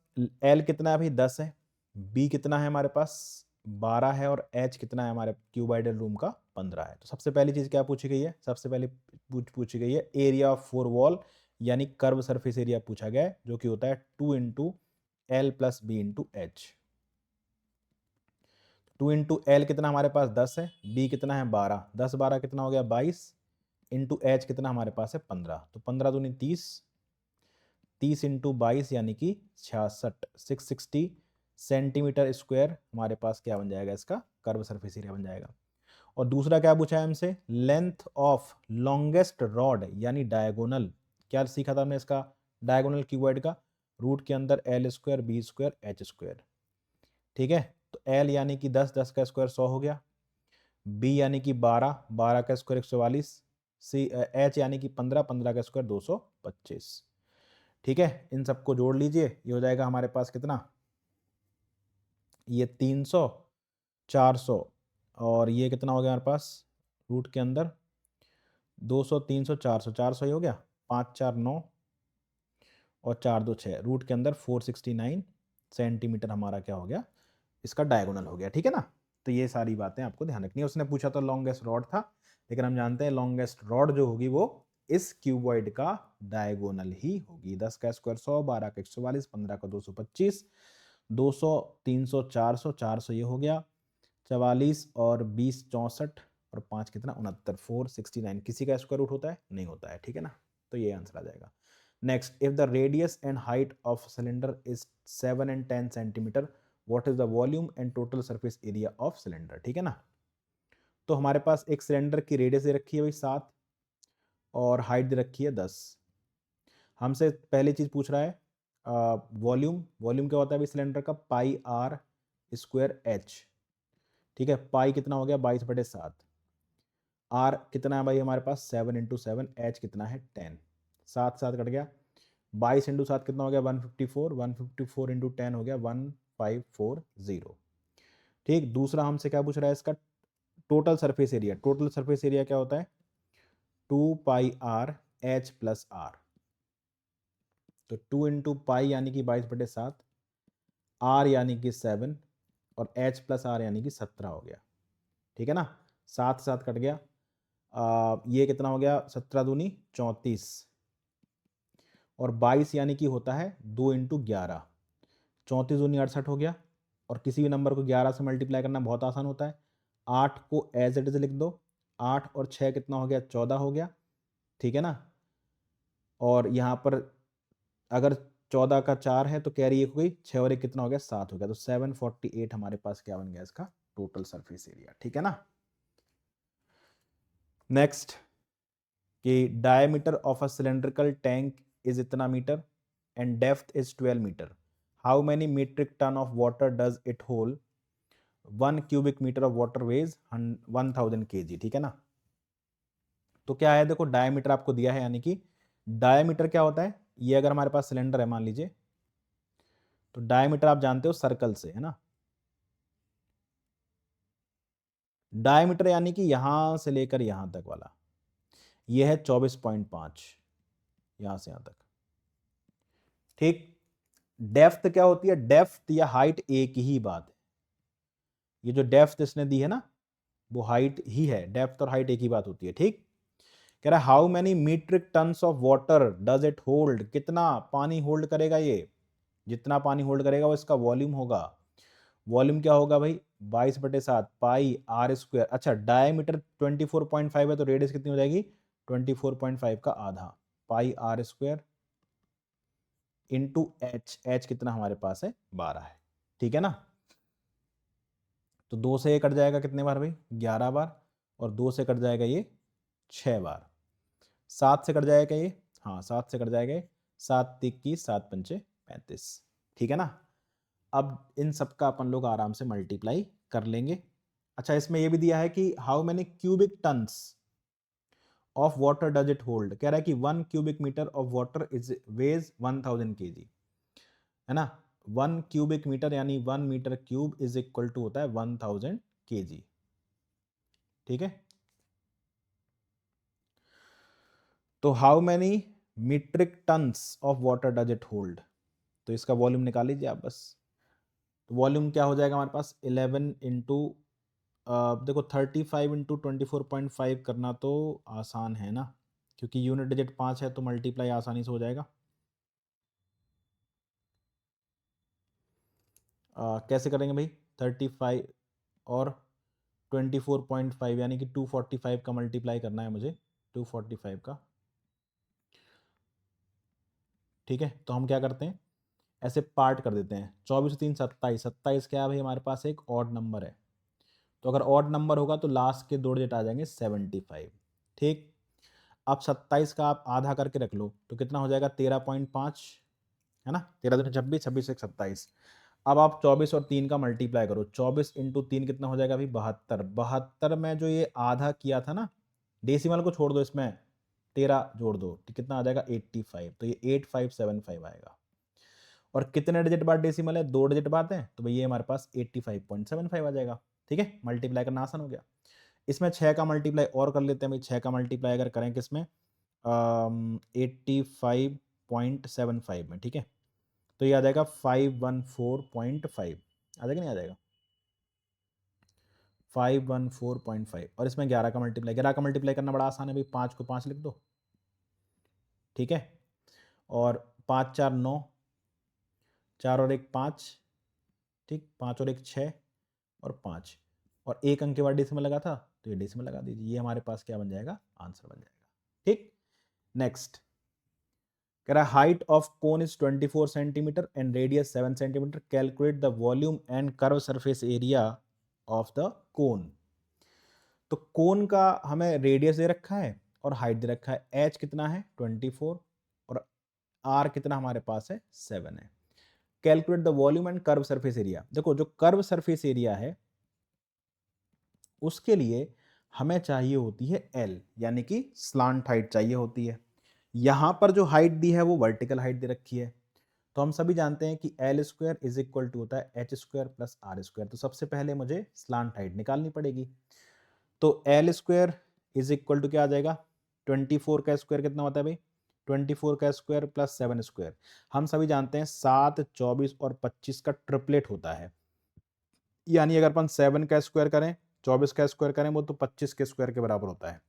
Speaker 1: L कितना है भाई, 10 है, B कितना है हमारे पास, 12 है, और H कितना है हमारे क्यूबाइडल रूम का, 15 है। तो सबसे पहली चीज क्या पूछी गई है, सबसे पहले पूछी गई है एरिया ऑफ 4 वॉल, यानी कर्व सरफेस एरिया पूछा गया है, जो कि होता है 2 into L plus B into H. 2 into L कितना हमारे पास 10 है, बी कितना है 12, 10 12 कितना हो गया 22, इंटू एच कितना हमारे पास है 15, तो 15 दूनी 30, 30 इंटू 22 यानी कि 66, 660 सेंटीमीटर स्क्वायर हमारे पास क्या बन जाएगा, इसका कर्व सरफेस एरिया बन जाएगा। और दूसरा क्या पूछा है हमसे, लेंथ ऑफ लॉन्गेस्ट रॉड यानी डायगोनल, क्या सीखा था हमने इसका, डायगोनल क्यूबॉइड का, रूट के अंदर L square B square H square, ठीक है। तो एल यानी कि 10, 10 का स्क्वायर 100 हो गया, बी यानी कि 12, 12 का स्क्वायर 144, सी एच यानी कि 15, 15 का स्क्वायर 225, ठीक है। इन सबको जोड़ लीजिए, ये हो जाएगा हमारे पास कितना, ये 300, 400, और ये कितना हो गया हमारे पास, रूट के अंदर 200 300 400 400 ही हो गया, 5 4 9 और 4 2 6, रूट के अंदर 469 सेंटीमीटर हमारा क्या हो गया, इसका डायगोनल हो गया। ठीक है ना। तो ये सारी बातें आपको ध्यान रखनी है। उसने पूछा तो लॉन्गेस्ट रॉड था, लेकिन हम जानते हैं लॉन्गेस्ट रॉड जो होगी वो इस क्यूबॉइड का डायगोनल ही होगी। 10 का स्क्वायर 100, 12 का 144, 15 का 225, 200 300 400 400 ये हो गया, 44 और 20 64 और 5 कितना 69, 469। किसी का स्क्वायर रूट होता है? नहीं होता है। ठीक है ना। तो ये आंसर आ जाएगा। Next, if the radius and height of cylinder is 7 and 10 centimetre, what is the volume and total surface area of cylinder. ठीक है ना। तो हमारे पास एक सिलेंडर की रेडियस दे रखी है भाई 7 और हाइट दे रखी है 10। हमसे पहली चीज पूछ रहा है वॉल्यूम। वॉल्यूम क्या होता है भाई सिलेंडर का? पाई आर स्क्वायर एच। ठीक है, पाई कितना हो गया 22/7, आर कितना है भाई हमारे पास 7 × 7, एच कितना है 10, 7 7 कट गया, 22 × 7 कितना हो गया 154, 154 × 10 हो गया 1540। ठीक, दूसरा हमसे क्या पूछ रहा है इसका total surface area. Total surface area क्या होता है? 2πr h + r। तो 2 × पाई यानी कि 22/7, r यानी कि 7 और h + r यानी कि 17 हो गया। ठीक है ना। 7 7 कट गया, ये कितना हो गया 17 दूनी 34 और 22 यानी कि होता है 2 × 11, 34 दूनी 68 हो गया। और किसी भी नंबर को 11 से मल्टीप्लाई करना बहुत आसान होता है। 8 को एज इट इज लिख दो, 8 और 6 कितना हो गया 14 हो गया। ठीक है ना। और यहाँ पर अगर 14 का 4 है तो कैरी 1 हो गई, 6 और 1 कितना हो गया 7 हो गया। तो 748 हमारे पास क्या बन गया इसका टोटल सरफेस एरिया। ठीक है ना। नेक्स्ट, कि diameter of a cylindrical tank is इतना metre and depth is 12 metre, how many metric ton of water does it hold, 1 cubic metre of water weighs 1000 kg। ठीक है ना। तो क्या है देखो, डायमीटर आपको दिया है, यानी कि डायमीटर क्या होता है, ये अगर हमारे पास सिलेंडर है मान लीजिए, तो डायमीटर आप जानते हो सर्कल से, है ना। डायमीटर यानी कि यहां से लेकर यहां तक वाला, ये है 24.5 यहां से यहां तक। ठीक, डेप्थ क्या होती है? डेप्थ या हाइट एक ही बात है। ये जो डेप्थ इसने दी है ना, वो हाइट ही है। डेप्थ और हाइट एक ही बात होती है। ठीक, कह रहा है how many metric tons of water does it hold, कितना पानी होल्ड करेगा ये? जितना पानी होल्ड करेगा वो इसका वॉल्यूम होगा। वॉल्यूम क्या होगा भाई 22/7 पाई आर स्क्वायर। अच्छा, डायमीटर 24.5 है तो रेडियस कितनी हो जाएगी 24.5 का आधा, pi R square into H. H कितना हमारे पास है 12 है। ठीक है ना। तो 2 से ये कट जाएगा कितने बार भाई 11 बार, और 2 से कट जाएगा ये 6 बार, 7 से कट जाएगा ये, हाँ 7 से कट जाएगा ये, 7 21 7 पंचे 35। ठीक है ना। अब इन सब का अपन लोग आराम से मल्टीप्लाई कर लेंगे। अच्छा, इसमें ये भी दिया है कि how many cubic tons of water does it hold. कह रहा है कि 1 cubic metre of water is weighs 1000 kg, है ना। 1 क्यूबिक मीटर यानी 1 metre cube is equal to होता है 1000 kg। ठीक है। तो how many metric tons of water does it hold, तो इसका वॉल्यूम निकाल लीजिए आप बस। तो वॉल्यूम क्या हो जाएगा हमारे पास 11 इंटू देखो 35 इंटू 24.5 करना तो आसान है ना, क्योंकि यूनिट डिजिट 5 है तो मल्टीप्लाई आसानी से हो जाएगा। कैसे करेंगे भाई 35 और 24.5 यानी कि 245 का मल्टीप्लाई करना है मुझे, 245 का। ठीक है, तो हम क्या करते हैं ऐसे पार्ट कर देते हैं। 24 3 27, 27 क्या है भाई हमारे पास एक ऑड नंबर है, तो अगर ऑड नंबर होगा तो लास्ट के 2 डिजिट आ जाएंगे 75। ठीक, अब 27 का आप आधा करके रख लो तो कितना हो जाएगा 13.5, है ना। 13 दूनी 26, 26 एक 27। अब आप 24 और 3 का मल्टीप्लाई करो, 24 इंटू 3 कितना हो जाएगा अभी 72। 72 में जो ये आधा किया था ना, डेसिमल को छोड़ दो, इसमें 13 जोड़ दो तो कितना आ जाएगा 85। तो ये 8575 आएगा। और कितने डिजिट बाद डेसिमल है 2 डिजिट बाद है, तो भाई ये हमारे पास 85.75 आ जाएगा। ठीक है, मल्टीप्लाई करना आसान हो गया। इसमें 6 का मल्टीप्लाई और कर लेते हैं भाई। 6 का मल्टीप्लाई अगर करें किसमें 85.75 में, ठीक है, तो ये आ जाएगा 514.5, आ जाएगा नहीं आ जाएगा 514.5। और इसमें 11 का मल्टीप्लाई, 11 का मल्टीप्लाई करना बड़ा आसान है भाई, 5 को 5 लिख दो, ठीक है, और 5 4 9, 4 और 1 5, ठीक, 5 और 1 6 और 5, और एक अंक के बाद डेसिमल लगा था तो ये डेसिमल लगा दीजिए। ये हमारे पास क्या बन जाएगा, आंसर बन जाएगा, ठीक। नेक्स्ट कह रहा है height of cone is 24 centimetre and radius 7 centimetre, calculate the volume and curve surface area of the cone. तो कोन का हमें रेडियस दे रखा है और हाइट दे रखा है, एच कितना है 24 और आर कितना हमारे पास है 7 है। Calculate the volume and curve surface area. देखो जो कर्व सरफेस एरिया है उसके लिए हमें चाहिए होती है एल, यानी कि स्लांट हाइट चाहिए होती है। यहां पर जो हाइट दी है वो वर्टिकल हाइट दे रखी है, तो हम सभी जानते हैं कि L square is equal to होता है H square plus R square. तो सबसे पहले मुझे स्लांट हाइट निकालनी पड़ेगी, तो L square is equal to क्या आ जाएगा, 24 का स्क्वायर कितना होता है भाई, 24 का स्क्वायर प्लस 7 स्क्वायर। हम सभी जानते हैं 7 24 और 25 का ट्रिपलेट होता है, यानी अगर अपन 7 का स्क्वायर करें 24 का स्क्वायर करें वो तो 25 के स्क्वायर के बराबर होता है,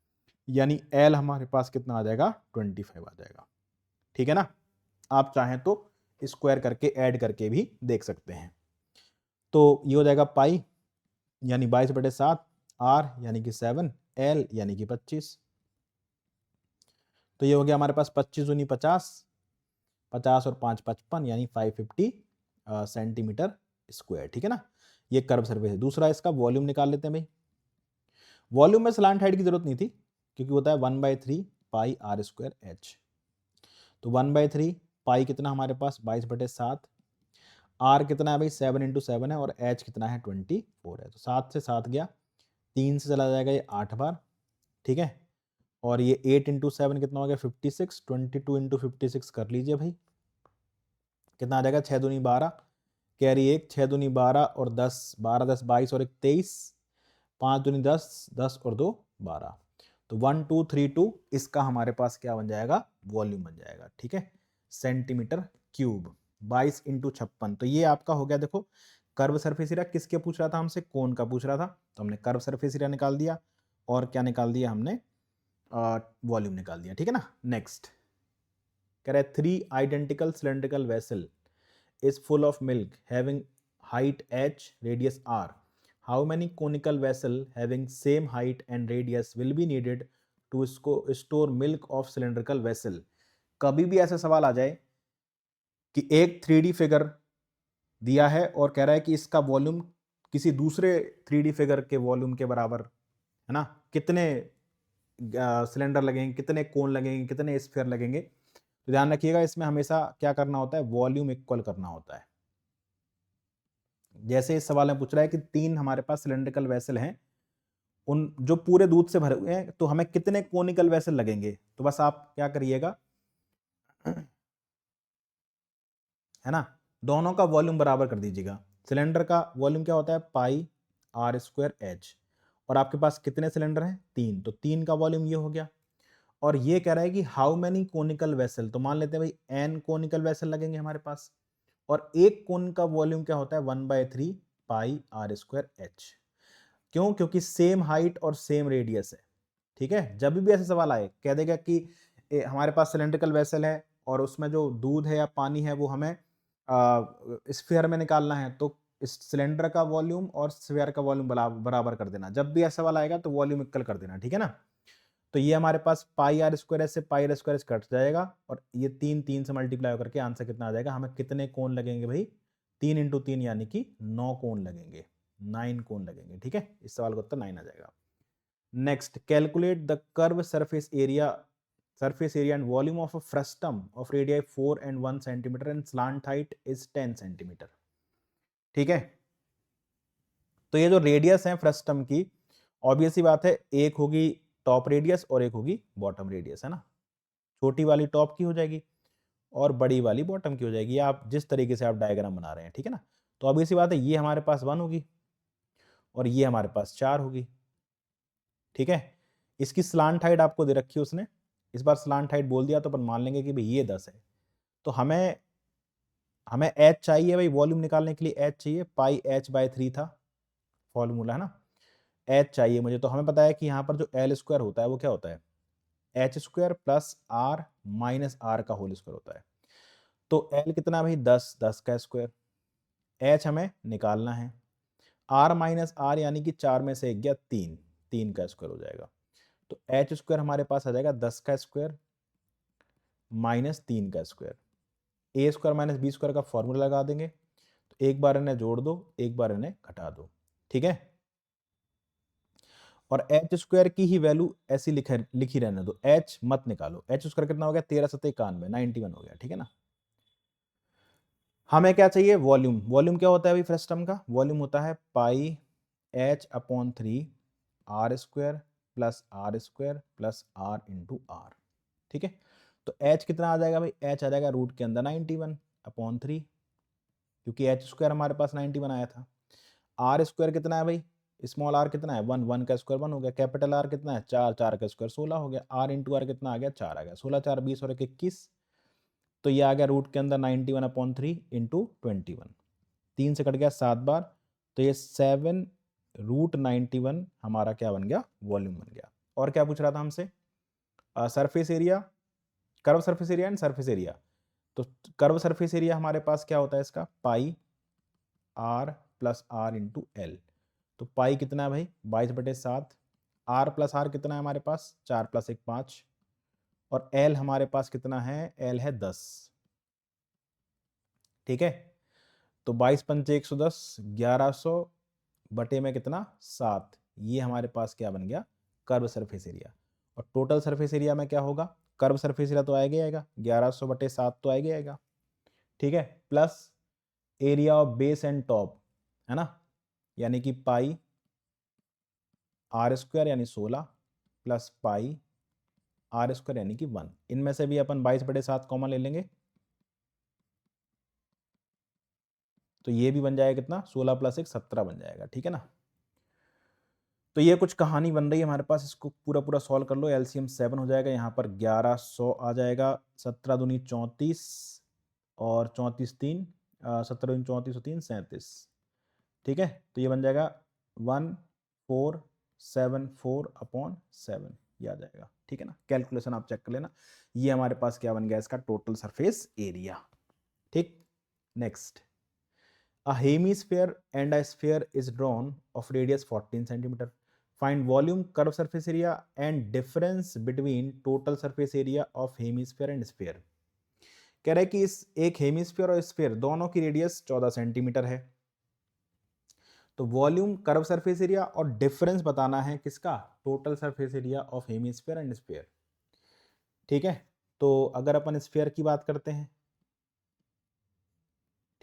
Speaker 1: यानी एल हमारे पास कितना आ जाएगा 25 आ जाएगा, ठीक है ना। आप चाहें तो स्क्वायर करके ऐड करके भी देख सकते हैं। तो ये हो जाएगा पाई यानी 22/7, आर यानी कि 7, एल यानी कि 25। तो ये हो गया हमारे पास 25 दूनी 50, 50 और 5 55 यानी 550 सेंटीमीटर स्क्वायर, ठीक है ना। ये कर्व सरफेस है। दूसरा इसका वॉल्यूम निकाल लेते हैं भाई। वॉल्यूम में स्लांट हाइट की जरूरत नहीं थी क्योंकि होता है 1/3 पाई आर स्क्वायर एच। तो 1/3 पाई कितना हमारे पास 22/7, आर कितना है भाई 7 × 7 है और एच कितना है 24 है। तो 7 से 7 गया, 3 से चला जाएगा ये 8 बार, ठीक है, और ये 8 × 7 कितना हो गया 56, 22 × 56 कर लीजिए भाई, कितना आ जाएगा 6 दूनी 12, कैरी 1, 6 दूनी 12 और 10, 12 10 22 और 1 23, 5 दूनी 10, 10 और 2 12। तो 1232 इसका हमारे पास क्या बन जाएगा, वॉल्यूम बन जाएगा, ठीक है, सेंटीमीटर क्यूब। 22 × 56, तो ये आपका हो गया। देखो कर्व सरफेस एरिया किसके पूछ रहा था हमसे, कोन का पूछ रहा था, तो हमने कर्व सरफेस एरिया निकाल दिया और क्या निकाल दिया हमने, वॉल्यूम निकाल दिया, ठीक है ना। नेक्स्ट कह रहा है 3 identical cylindrical vessel is full of milk having height h, radius r. How many conical vessel having same height and radius will be needed to store milk of cylindrical vessel? कभी भी ऐसा सवाल आ जाए कि एक 3D फिगर दिया है और कह रहा है कि इसका वॉल्यूम किसी दूसरे 3D फिगर के वॉल्यूम के बराबर है ना, कितने सिलेंडर लगेंगे, कितने कोन लगेंगे, कितने स्फीयर लगेंगे, तो ध्यान रखिएगा इसमें हमेशा क्या करना होता है, वॉल्यूम इक्वल करना होता है। जैसे इस सवाल में पूछ रहा है कि 3 हमारे पास सिलेंड्रिकल वेसल हैं, उन जो पूरे दूध से भरे हुए हैं, तो हमें कितने कोनिकल वेसल लगेंगे, तो बस आप क्या करिएगा है ना, दोनों का वॉल्यूम बराबर कर दीजिएगा। सिलेंडर का वॉल्यूम क्या होता है पाई आर स्क्वायर एच, और आपके पास कितने सिलेंडर हैं 3, तो 3 का वॉल्यूम ये हो गया। और ये कह रहा है कि हाउ मेनी कोनिकल वेसल, तो मान लेते हैं भाई एन कोनिकल वेसल लगेंगे हमारे पास, और एक कोन का वॉल्यूम क्या होता है 1/3 पाई आर स्क्वायर एच। क्यों, क्योंकि सेम हाइट और सेम रेडियस है, ठीक है। जब भी ऐसा सवाल आए कह देगा कि हमारे पास सिलेंड्रिकल वेसल है और उसमें जो दूध है या पानी है वो हमें स्फीयर में निकालना है, तो इस सिलेंडर का वॉल्यूम और स्फीयर का वॉल्यूम बराबर कर देना। जब भी ऐसा सवाल आएगा तो वॉल्यूम इक्वल कर देना, ठीक है ना। तो ये हमारे पास पाई आर स्क्वायर से पाई आर स्क्वायर कट जाएगा और ये 3 3 से मल्टीप्लाई करके आंसर कितना आ जाएगा, हमें कितने कोण लगेंगे भाई 3 × 3 यानी कि 9 कोण लगेंगे, 9 कोण लगेंगे, ठीक है। इस सवाल का उत्तर 9 आ जाएगा। Next calculate the curve surface area and volume of a frustum of radii 4 and 1 centimetre and slant height is 10 centimetre, ठीक है। तो ये जो रेडियस है फ्रस्टम की, ऑब्वियस सी बात है एक होगी टॉप रेडियस और एक होगी बॉटम रेडियस, है ना। छोटी वाली टॉप की हो जाएगी और बड़ी वाली बॉटम की हो जाएगी, आप जिस तरीके से आप डायग्राम बना रहे हैं, ठीक है ना। तो ऑब्वियस सी बात है ये हमारे पास 1 होगी और ये हमारे पास 4 होगी, ठीक है। इसकी स्लांट हाइट आपको दे रखी है उसने, इस बार स्लांट हाइट बोल दिया तो अपन मान लेंगे कि भाई ये 10 है। तो हमें h चाहिए भाई, वॉल्यूम निकालने के लिए h चाहिए, पाई h/3 था फॉर्मूला, है ना। h चाहिए मुझे, तो हमें पता है कि यहाँ पर जो l स्क्वायर होता है वो क्या होता है, h square plus r minus r का होल स्क्वायर होता है। तो l कितना भाई 10, 10 का स्क्वायर, h हमें निकालना है, r माइनस r यानी कि 4 में से 1 गया 3, 3 का स्क्वायर हो जाएगा। तो h स्क्वायर हमारे पास आ जाएगा 10 का स्क्वायर माइनस 3 का स्क्वायर, ए स्क्वायर माइनस बी स्क्वायर का फॉर्मूला लगा देंगे। तो एक बार इन्हें जोड़ दो, एक बार इन्हें घटा दो, ठीक है। और एच स्क्वायर की ही वैल्यू ऐसी लिखी रहने दो, एच मत निकालो। एच स्क्वायर कितना हो गया, 1391, 91 हो गया, ठीक है ना। हमें क्या चाहिए, वॉल्यूम। वॉल्यूम क्या होता है भाई फर्स्ट टर्म का, वॉल्यूम होता है pi h/3 r square plus r square plus r into R, ठीक है। तो h कितना आ जाएगा भाई, h आ जाएगा रूट के अंदर 91/3, क्योंकि h स्क्वायर हमारे पास 91 आया था। r स्क्वायर कितना है भाई, स्मॉल r कितना है 1, 1 का स्क्वायर 1 हो गया, कैपिटल R कितना है 4, 4 का स्क्वायर 16 हो गया, r इंटू आर कितना आ गया 4 आ गया, 16 4 20 और 21, तो ये आ गया रूट के अंदर 91/3 इंटू 21, 3 से कट गया 7 बार, तो ये 7√91 हमारा क्या बन गया, वॉल्यूम बन गया। और क्या पूछ रहा था हमसे, surface area, curve surface area and surface area. तो कर्व सरफेस एरिया हमारे पास क्या होता है इसका, पाई r plus r into L. तो पाई कितना है भाई 22/7, r प्लस r कितना है हमारे पास 4 + 1 5, और l हमारे पास कितना है, l है 10, ठीक है। तो 22 पंचे 110, 1100 बटे में कितना 7, ये हमारे पास क्या बन गया, कर्व सरफेस एरिया। और टोटल सरफेस एरिया में क्या होगा, कर्व सरफेस एरिया तो आएगा ही आएगा, 1100 बटे 7 तो आएगा ही आएगा, ठीक है, plus area of base and top, है ना, यानी कि पाई r स्क्वायर यानी 16 प्लस पाई r स्क्वायर यानी कि 1। इनमें से भी अपन 22/7 कॉमन ले लेंगे, तो ये भी बन जाएगा कितना, 16 + 1 17 बन जाएगा, ठीक है ना। तो ये कुछ कहानी बन रही है हमारे पास, इसको पूरा पूरा सॉल्व कर लो, एलसीएम 7 हो जाएगा, यहाँ पर 1100 आ जाएगा, 17 दूनी 34 और 34 3, 17 दूनी 34 और 3 37, ठीक है। तो ये बन जाएगा 1474/7, ये आ जाएगा, ठीक है ना। कैलकुलेशन आप चेक कर लेना, ये हमारे पास क्या बन गया इसका टोटल सरफेस एरिया, ठीक। Next, a hemisphere and a sphere is drawn of radius 14 centimeter. Find volume, curve surface area and difference between total surface area of hemisphere and sphere. कह रहा है कि इस एक हेमिस्फीयर और स्फीयर दोनों की रेडियस 14 सेंटीमीटर है। तो वॉल्यूम, कर्व सरफेस एरिया और डिफरेंस बताना है किसका, total surface area of hemisphere and sphere, ठीक है। तो अगर अपन स्फीयर की बात करते हैं,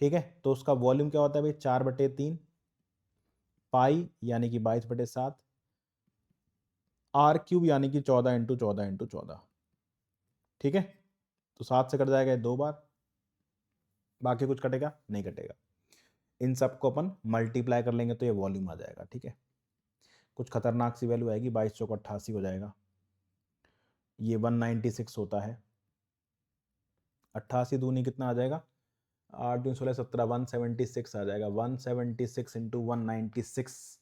Speaker 1: ठीक है, तो उसका वॉल्यूम क्या होता है भाई 4/3 पाई यानी कि 22/7, r³ यानी कि 14 × 14 × 14, ठीक है। तो 7 से कट जाएगा 2 बार, बाकी कुछ कटेगा नहीं कटेगा, इन सबको अपन मल्टीप्लाई कर लेंगे तो ये वॉल्यूम आ जाएगा, ठीक है। कुछ खतरनाक सी वैल्यू आएगी, 22 चौक 88 हो जाएगा, ये 196 होता है, 88 दूनी कितना आ जाएगा, 8 दूनी 16 17, 176 आ जाएगा, 176 × 196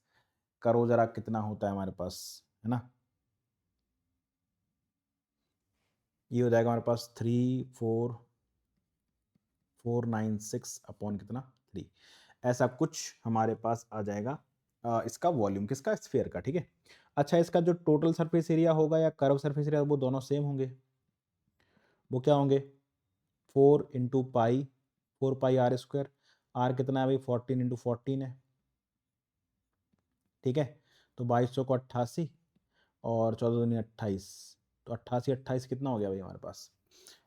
Speaker 1: करो जरा कितना होता है हमारे पास, है ना। ये हो जाएगा हमारे पास 34496 अपॉन कितना 3, ऐसा कुछ हमारे पास आ जाएगा इसका वॉल्यूम, किसका, स्फीयर का, ठीक है। अच्छा, इसका जो टोटल सरफेस एरिया होगा या कर्व सरफेस एरिया, वो दोनों सेम होंगे, वो क्या होंगे 4 × पाई, 4 पाई r स्क्वायर, r कितना है भाई 14 × 14 है, ठीक है। तो 22 चौको 88 और 14 दूनी 28, तो 88 28 कितना हो गया भाई हमारे पास,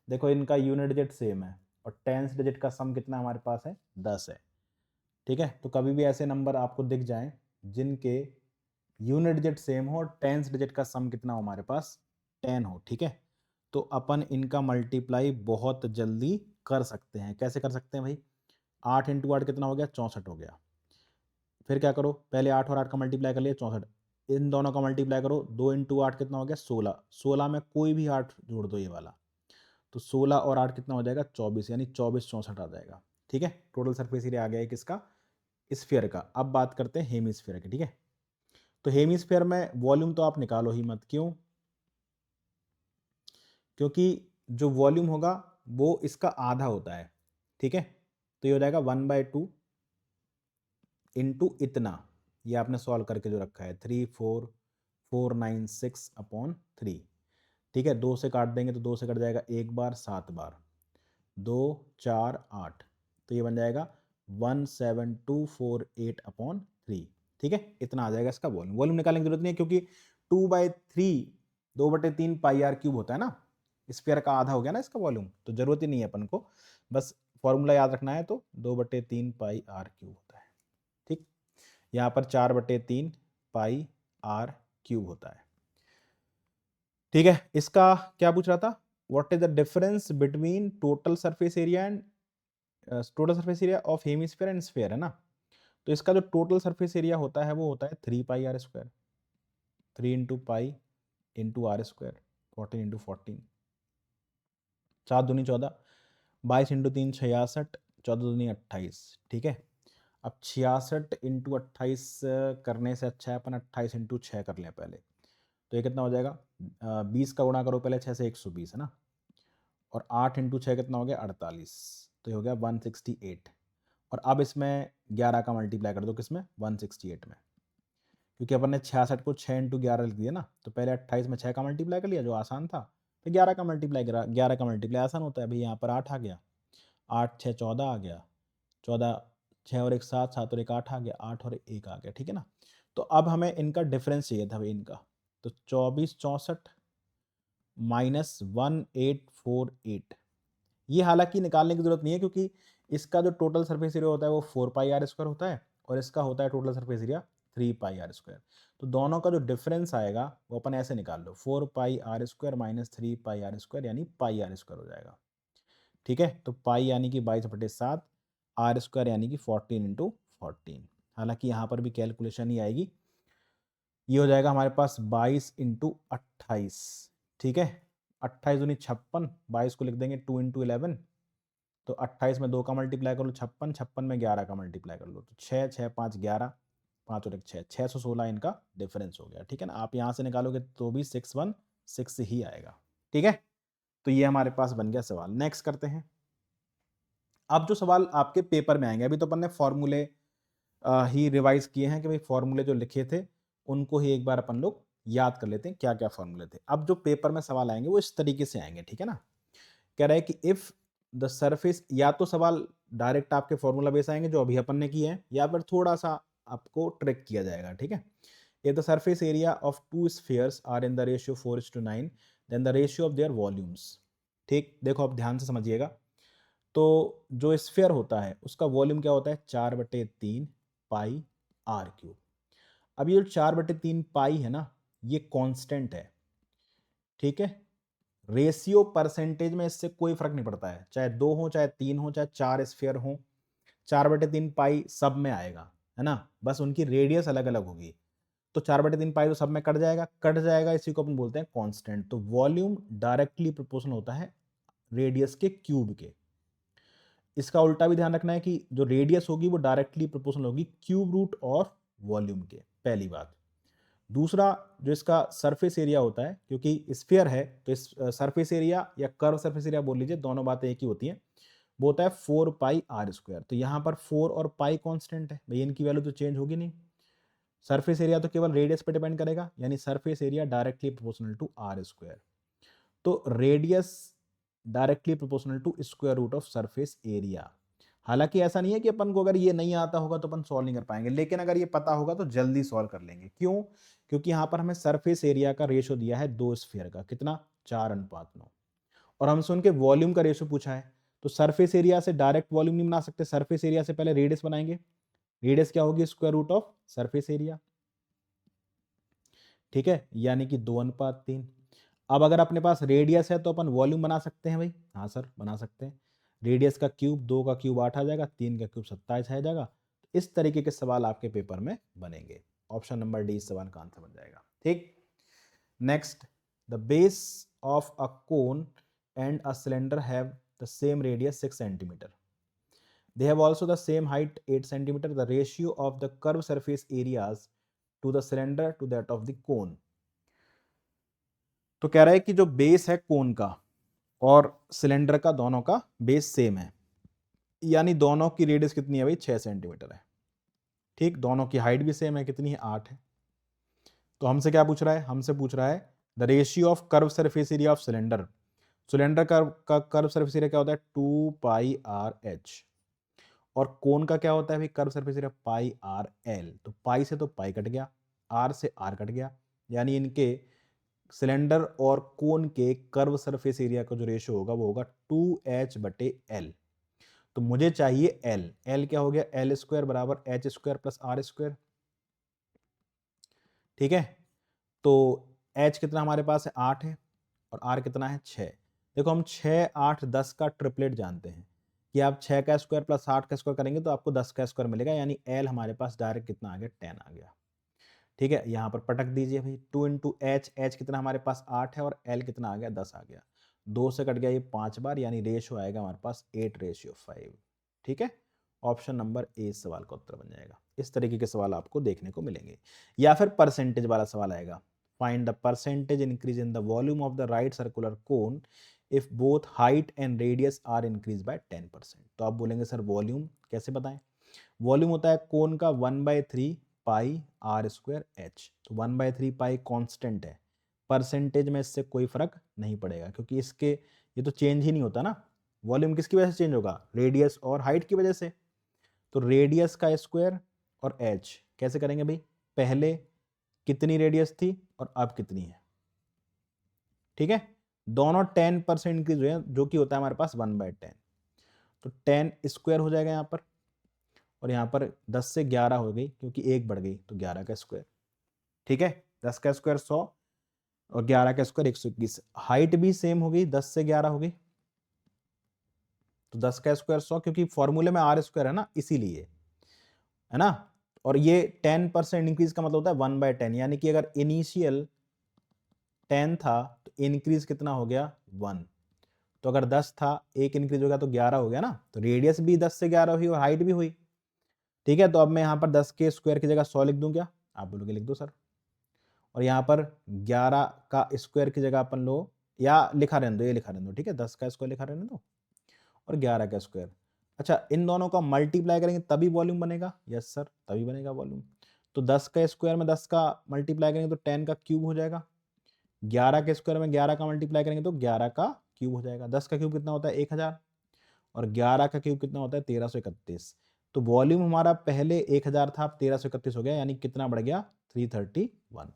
Speaker 1: देखो इनका यूनिट डिजिट सेम है और टेंस डिजिट का सम कितना हमारे पास है 10 है, ठीक है। तो कभी भी ऐसे नंबर आपको दिख जाएं जिनके यूनिट डिजिट सेम हो और टेंस डिजिट का सम कितना हो हमारे पास 10 हो, ठीक है, तो अपन इनका मल्टीप्लाई बहुत जल्दी कर सकते हैं। कैसे कर सकते हैं भाई, 8 × 8 कितना हो गया 64 हो गया, फिर क्या करो, पहले 8 और 8 का मल्टीप्लाई कर लिया 64, इन दोनों का मल्टीप्लाई करो, 2 इंटू 8 कितना हो गया 16, 16 में कोई भी 8 जोड़ दो ये वाला, तो 16 और 8 कितना हो जाएगा 24, यानी 24 64 आ जाएगा। ठीक है, टोटल सरफेस एरिया आ गया है किसका, स्फीयर का। अब बात करते हैं हेमिस्फीयर की। ठीक है, तो हेमिस्फीयर में वॉल्यूम तो आप निकालो ही मत, क्यों, क्योंकि जो वॉल्यूम होगा वो इसका आधा होता है। ठीक है, तो ये हो जाएगा 1/2 इंटू इतना, ये आपने सॉल्व करके जो रखा है 34496/3। ठीक है, 2 से काट देंगे तो 2 से कट जाएगा 1 बार, 7 बार, 2 4 8, तो ये बन जाएगा 17248/3। ठीक है, इतना आ जाएगा इसका वॉल्यूम। वॉल्यूम निकालने की जरूरत नहीं है क्योंकि 2/3 2/3 पाई आर क्यूब होता है ना, स्फीयर का आधा हो गया ना इसका वॉल्यूम, तो जरूरत ही नहीं है अपन को, बस फॉर्मूला याद रखना है, तो 2/3 पाई आर क्यूब होता है। ठीक, यहाँ पर 4/3 पाई आर क्यूब होता है। ठीक है, इसका क्या पूछ रहा था, what is the difference between total surface area and total surface area of hemisphere and sphere, है ना। तो इसका जो टोटल सरफेस एरिया होता है वो होता है 3 πr², 3 into pi into R square, 14 into 14, 4 दूनी 14, 22 इंटू 3 66, 14 दूनी 28। ठीक है, अब 66 इंटू 28 करने से अच्छा है अपन 28 इंटू 6 कर लें पहले, तो ये कितना हो जाएगा 20 का गुणा करो पहले 6 से 120, है ना, और 8 इंटू 6 कितना हो गया 48, तो ये हो गया 168। और अब इसमें 11 का मल्टीप्लाई कर दो, किसमें 168 में, क्योंकि अपन ने 66 को 6 इंटू 11 लिख दिया ना, तो पहले 28 में 6 का मल्टीप्लाई कर लिया जो आसान था, फिर 11 का मल्टीप्लाई करा, 11 का मल्टीप्लाई आसान होता है भाई, यहाँ पर 8 आ गया, 8 6 14 आ गया, 14 6 और 1 7, 7 और 1 8 आ गया, 8 और 1 आ गया। ठीक है ना, तो अब हमें इनका डिफरेंस चाहिए था भाई इनका, तो 24 64 माइनस 1848, ये हालांकि निकालने की जरूरत नहीं है क्योंकि इसका जो टोटल सरफेस एरिया होता है वो 4 πr² होता है और इसका होता है टोटल सरफेस एरिया 3 πr²। तो दोनों का जो डिफरेंस आएगा वो अपन ऐसे निकाल लो, 4 πr² माइनस 3 πr² यानी πr² हो जाएगा। ठीक है, तो पाई यानी कि 22/7, r² यानी कि 14 इंटू 14, हालांकि यहाँ पर भी कैलकुलेशन ही आएगी, ये हो जाएगा हमारे पास 22 इंटू 28। ठीक है, 28 दूनी 56, 22 को लिख देंगे 2 इंटू 11, तो 28 में 2 का मल्टीप्लाई कर लो 56, 56 में 11 का मल्टीप्लाई कर लो, तो 6 6 5 11, 5 और 1 6, 616 इनका डिफरेंस हो गया। ठीक है ना, आप यहाँ से निकालोगे तो भी 616 ही आएगा। ठीक है, तो ये हमारे पास बन गया सवाल। नेक्स्ट करते हैं, अब जो सवाल आपके पेपर में आएंगे, अभी तो अपन ने फॉर्मूले ही रिवाइज किए हैं कि भाई फॉर्मूले जो लिखे थे उनको ही एक बार अपन लोग याद कर लेते हैं क्या क्या फॉर्मूले थे। अब जो पेपर में सवाल आएंगे वो इस तरीके से आएंगे। ठीक है ना, कह रहा है कि इफ द सरफेस, या तो सवाल डायरेक्ट आपके फॉर्मूला बेस आएंगे जो अभी अपन ने किए हैं, या फिर थोड़ा सा आपको ट्रिक किया जाएगा। ठीक है, if the surface area of 2 spheres are in the ratio 4:9 then the ratio of their volumes. ठीक, देखो अब ध्यान से समझिएगा, तो जो स्फीयर होता है उसका वॉल्यूम क्या होता है 4/3 पाई आर क्यूब। अब ये जो 4/3 पाई है ना, ये कांस्टेंट है। ठीक है, रेशियो परसेंटेज में इससे कोई फर्क नहीं पड़ता है, चाहे 2 हो चाहे 3 हो चाहे 4 स्फीयर हो, 4/3 पाई सब में आएगा, है ना, बस उनकी रेडियस अलग अलग होगी। तो 4/3 पाई तो सब में कट जाएगा, कट जाएगा, इसी को अपन बोलते हैं कांस्टेंट। तो वॉल्यूम डायरेक्टली प्रोपोर्शनल होता है रेडियस के क्यूब के। इसका उल्टा भी ध्यान रखना है कि जो रेडियस होगी वो डायरेक्टली प्रोपोर्शनल होगी क्यूब रूट और वॉल्यूम के, पहली बात। दूसरा, जो इसका सरफेस एरिया होता है, क्योंकि स्फीयर है तो इस सरफेस एरिया या कर्व सरफेस एरिया बोल लीजिए, दोनों बातें एक ही होती हैं, वो होता है 4 πr²। तो यहाँ पर 4 और पाई कांस्टेंट है भाई, इनकी वैल्यू तो चेंज होगी नहीं। सरफेस एरिया तो केवल रेडियस पे डिपेंड करेगा, यानी surface area directly proportional to r²। तो radius directly proportional to square root of surface area. हालांकि ऐसा नहीं है कि अपन को अगर ये नहीं आता होगा तो अपन सॉल्व नहीं कर पाएंगे, लेकिन अगर ये पता होगा तो जल्दी सॉल्व कर लेंगे। क्यों? क्योंकि यहाँ पर हमें सरफेस एरिया का रेशियो दिया है 2 स्फीयर का, कितना 4:9, और हमसे उनके वॉल्यूम का रेशियो पूछा है। तो सरफेस एरिया से डायरेक्ट वॉल्यूम नहीं बना सकते, सरफेस एरिया से पहले रेडियस बनाएंगे। रेडियस क्या होगी? Square root of surface area. ठीक है, यानी कि 2:3। अब अगर अपने पास रेडियस है तो अपन वॉल्यूम बना सकते हैं भाई। हाँ सर, बना सकते हैं। रेडियस का क्यूब, 2 का क्यूब 8 आ जाएगा, 3 का क्यूब 27 आ जाएगा। इस तरीके के सवाल आपके पेपर में बनेंगे। ऑप्शन नंबर डी इस सवाल का आंसर बन जाएगा। ठीक, next, the base of a cone and a cylinder have the same radius 6 centimetre, they have also the same height 8 centimeter, the ratio of the curved surface areas to the cylinder to that of the cone। तो कह रहा है कि जो base है कोन का और cylinder का, दोनों का बेस सेम है, यानी दोनों की रेडियस कितनी है भाई, 6 सेंटीमीटर है। ठीक, दोनों की हाइट भी सेम है, कितनी है, 8 है। तो हमसे क्या पूछ रहा है, हमसे पूछ रहा है the ratio of curve surface area of cylinder. Cylinder का कर्व सरफेस एरिया क्या होता है, 2 पाई आर एच, और कोन का क्या होता है भाई, curve surface area pi R L. तो पाई से तो पाई कट गया, आर से आर कट गया, यानी इनके सिलेंडर और कोन के कर्व सरफेस एरिया का जो रेशियो होगा वो होगा 2h/L। तो मुझे चाहिए L। L क्या हो गया, L स्क्वायर बराबर H square plus R square. ठीक है, तो H कितना हमारे पास है, 8 है, और R कितना है, 6। देखो हम 6, 8, 10 का ट्रिपलेट जानते हैं कि आप 6 का स्क्वायर प्लस 8 का स्क्वायर करेंगे तो आपको 10 का स्क्वायर मिलेगा, यानी L हमारे पास डायरेक्ट कितना आ गया, 10 आ गया। ठीक है, यहाँ पर पटक दीजिए भाई, 2 इंटू एच, एच कितना हमारे पास 8 है, और L कितना आ गया, 10 आ गया। 2 से कट गया ये 5 बार, यानी रेशियो आएगा हमारे पास 8:5। ठीक है, ऑप्शन नंबर ए इस सवाल का उत्तर बन जाएगा। इस तरीके के सवाल आपको देखने को मिलेंगे, या फिर परसेंटेज वाला सवाल आएगा, find the percentage increase in the volume of the right circular cone if both height and radius are increase by 10%। तो आप बोलेंगे सर वॉल्यूम कैसे बताएं, वॉल्यूम होता है कोन का 1/3 पाई आर स्क्वायर एच। तो 1/3 पाई कांस्टेंट है, परसेंटेज में इससे कोई फर्क नहीं पड़ेगा, क्योंकि इसके ये तो चेंज ही नहीं होता ना। वॉल्यूम किसकी वजह से चेंज होगा, रेडियस और हाइट की वजह से। तो रेडियस का स्क्वायर और एच कैसे करेंगे भाई, पहले कितनी रेडियस थी और अब कितनी है। ठीक है, दोनों 10% इंक्रीज हुए हैं, जो कि होता है हमारे पास 1/10। तो 10 स्क्वायर हो जाएगा यहाँ पर, और यहाँ पर 10 से 11 हो गई, क्योंकि एक बढ़ गई, तो 11 का स्क्वायर। ठीक है, 10 का स्क्वायर 100 और 11 का स्क्वायर 121। हाइट भी सेम हो गई, 10 से 11 हो गई, तो 10 का स्क्वायर 100, क्योंकि फॉर्मूले में आर स्क्वायर है ना, इसीलिए, है ना। और ये 10% इंक्रीज का मतलब होता है 1/10, यानी कि अगर इनिशियल 10 था तो इंक्रीज कितना हो गया, 1। तो अगर 10 था, एक इंक्रीज हो गया तो 11 हो गया ना। तो रेडियस भी 10 से 11 हुई और हाइट भी हुई। ठीक है, तो अब मैं यहाँ पर 10 के स्क्वायर की जगह 100 लिख दूं क्या, आप बोलोगे लिख दो सर। और यहाँ पर 11 का स्क्वायर की जगह अपन लो, या लिखा रहने दो, ये लिखा रहने दो, ठीक है, 10 का स्क्वायर लिखा रहने दो और 11 का स्क्वायर। अच्छा, इन दोनों का मल्टीप्लाई करेंगे तभी वॉल्यूम बनेगा, यस सर तभी बनेगा वॉल्यूम। तो 10 का स्क्वायर में 10 का मल्टीप्लाई करेंगे तो 10 का क्यूब हो जाएगा, 11 के स्क्वायर में 11 का मल्टीप्लाई करेंगे तो 11 का क्यूब हो जाएगा। 10 का क्यूब कितना होता है, 1000, और 11 का क्यूब कितना होता है, 1331। तो वॉल्यूम हमारा पहले 1000 था, अब 1331 हो गया, यानी कितना बढ़ गया, 331।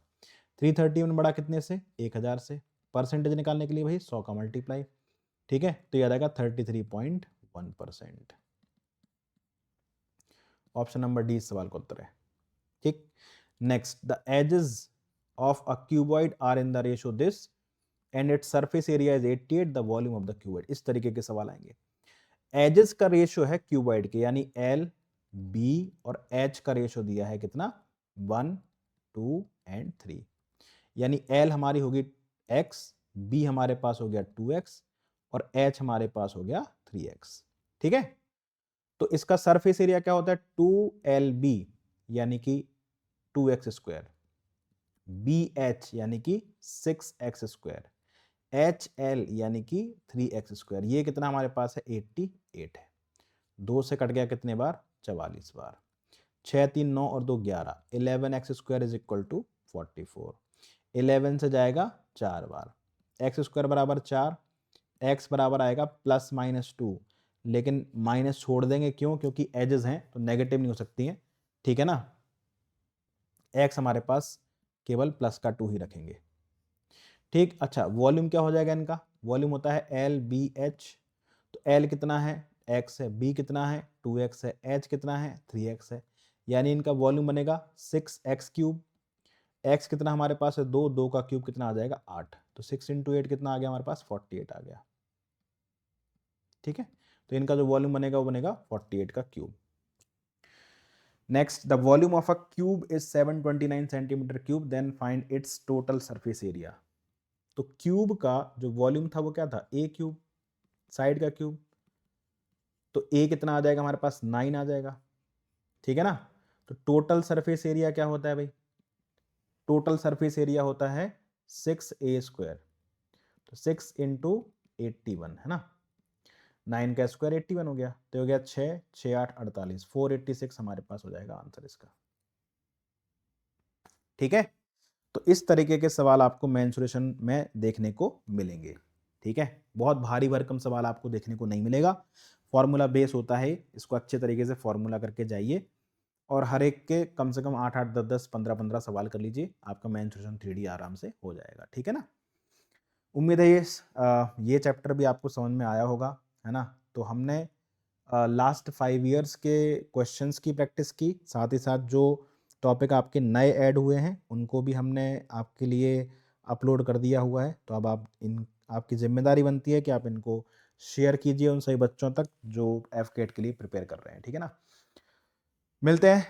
Speaker 1: 331 बढ़ा कितने से, 1000 से। परसेंटेज निकालने के लिए भाई 100 का मल्टीप्लाई। ठीक है, तो याद आएगा 33.1%। ऑप्शन नंबर डी इस सवाल का उत्तर है। ठीक, next, the edges of a cuboid are in the ratio this and its surface area is 88, the volume of the cuboid. इस तरीके के सवाल आएंगे। एजेस का रेशियो है क्यूबॉइड के, यानी एल, बी और एच का रेशियो दिया है कितना, 1, 2 एंड 3। यानी एल हमारी होगी x, बी हमारे पास हो गया 2x और h हमारे पास हो गया 3x। ठीक है, तो इसका सरफेस एरिया क्या होता है, 2LB यानी कि 2x स्क्वायर, BH यानी कि 6x स्क्वायर, HL यानी कि 3x स्क्वायर। ये कितना हमारे पास है, 88 है। 2 से कट गया कितने बार, 44 बार। 6, 3, 9 और 2 11, 11x square is equal to 44। 11 से जाएगा 4 बार, एक्स स्क्वायर बराबर 4, एक्स बराबर आएगा +-2, लेकिन माइनस छोड़ देंगे, क्यों, क्योंकि एजेस हैं तो नेगेटिव नहीं हो सकती हैं। ठीक है ना, एक्स हमारे पास केवल +2 ही रखेंगे। ठीक, अच्छा वॉल्यूम क्या हो जाएगा इनका, वॉल्यूम होता है LBH। तो L कितना है, x है, B कितना है, 2x है, H कितना है, 3x है, यानी इनका वॉल्यूम बनेगा 6x³। x कितना हमारे पास है, 2, 2 का क्यूब कितना आ जाएगा, 8। तो 6 × 8 कितना आ गया हमारे पास, 48 आ गया। ठीक है, तो इनका जो वॉल्यूम बनेगा वो बनेगा 48 का cube. Next, the volume of a cube is 729 centimetre cube, then find its total surface area. तो क्यूब का जो वॉल्यूम था वो क्या था, ए क्यूब, साइड का क्यूब, तो ए कितना आ जाएगा हमारे पास, 9 आ जाएगा, ठीक है ना। तो टोटल सरफेस एरिया क्या होता है भाई, टोटल सरफेस एरिया होता है 6a², तो 6 इंटू 81 है ना, 9 का स्क्वायर 81 हो गया, तो हो गया 6 6 8 48, 486 हमारे पास हो जाएगा आंसर इसका, ठीक है। तो इस तरीके के सवाल आपको मेंसुरेशन में देखने को मिलेंगे, ठीक है। बहुत भारी भरकम सवाल आपको देखने को नहीं मिलेगा, फॉर्मूला बेस होता है, इसको अच्छे तरीके से फॉर्मूला करके जाइए और हर एक के कम से कम 8 8 10 10 15 15 सवाल कर लीजिए, आपका मेंसुरेशन 3D आराम से हो जाएगा, ठीक है ना। उम्मीद है ये चैप्टर भी आपको समझ में आया होगा, है ना। तो हमने लास्ट 5 ईयर्स के क्वेश्चंस की प्रैक्टिस की, साथ ही साथ जो टॉपिक आपके नए ऐड हुए हैं उनको भी हमने आपके लिए अपलोड कर दिया हुआ है। तो अब आप आपकी जिम्मेदारी बनती है कि आप इनको शेयर कीजिए उन सभी बच्चों तक जो एफकेट के लिए प्रिपेयर कर रहे हैं, ठीक है ना। मिलते हैं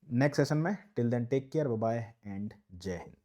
Speaker 1: नेक्स्ट सेशन में, till then take care, bye bye and जय हिंद।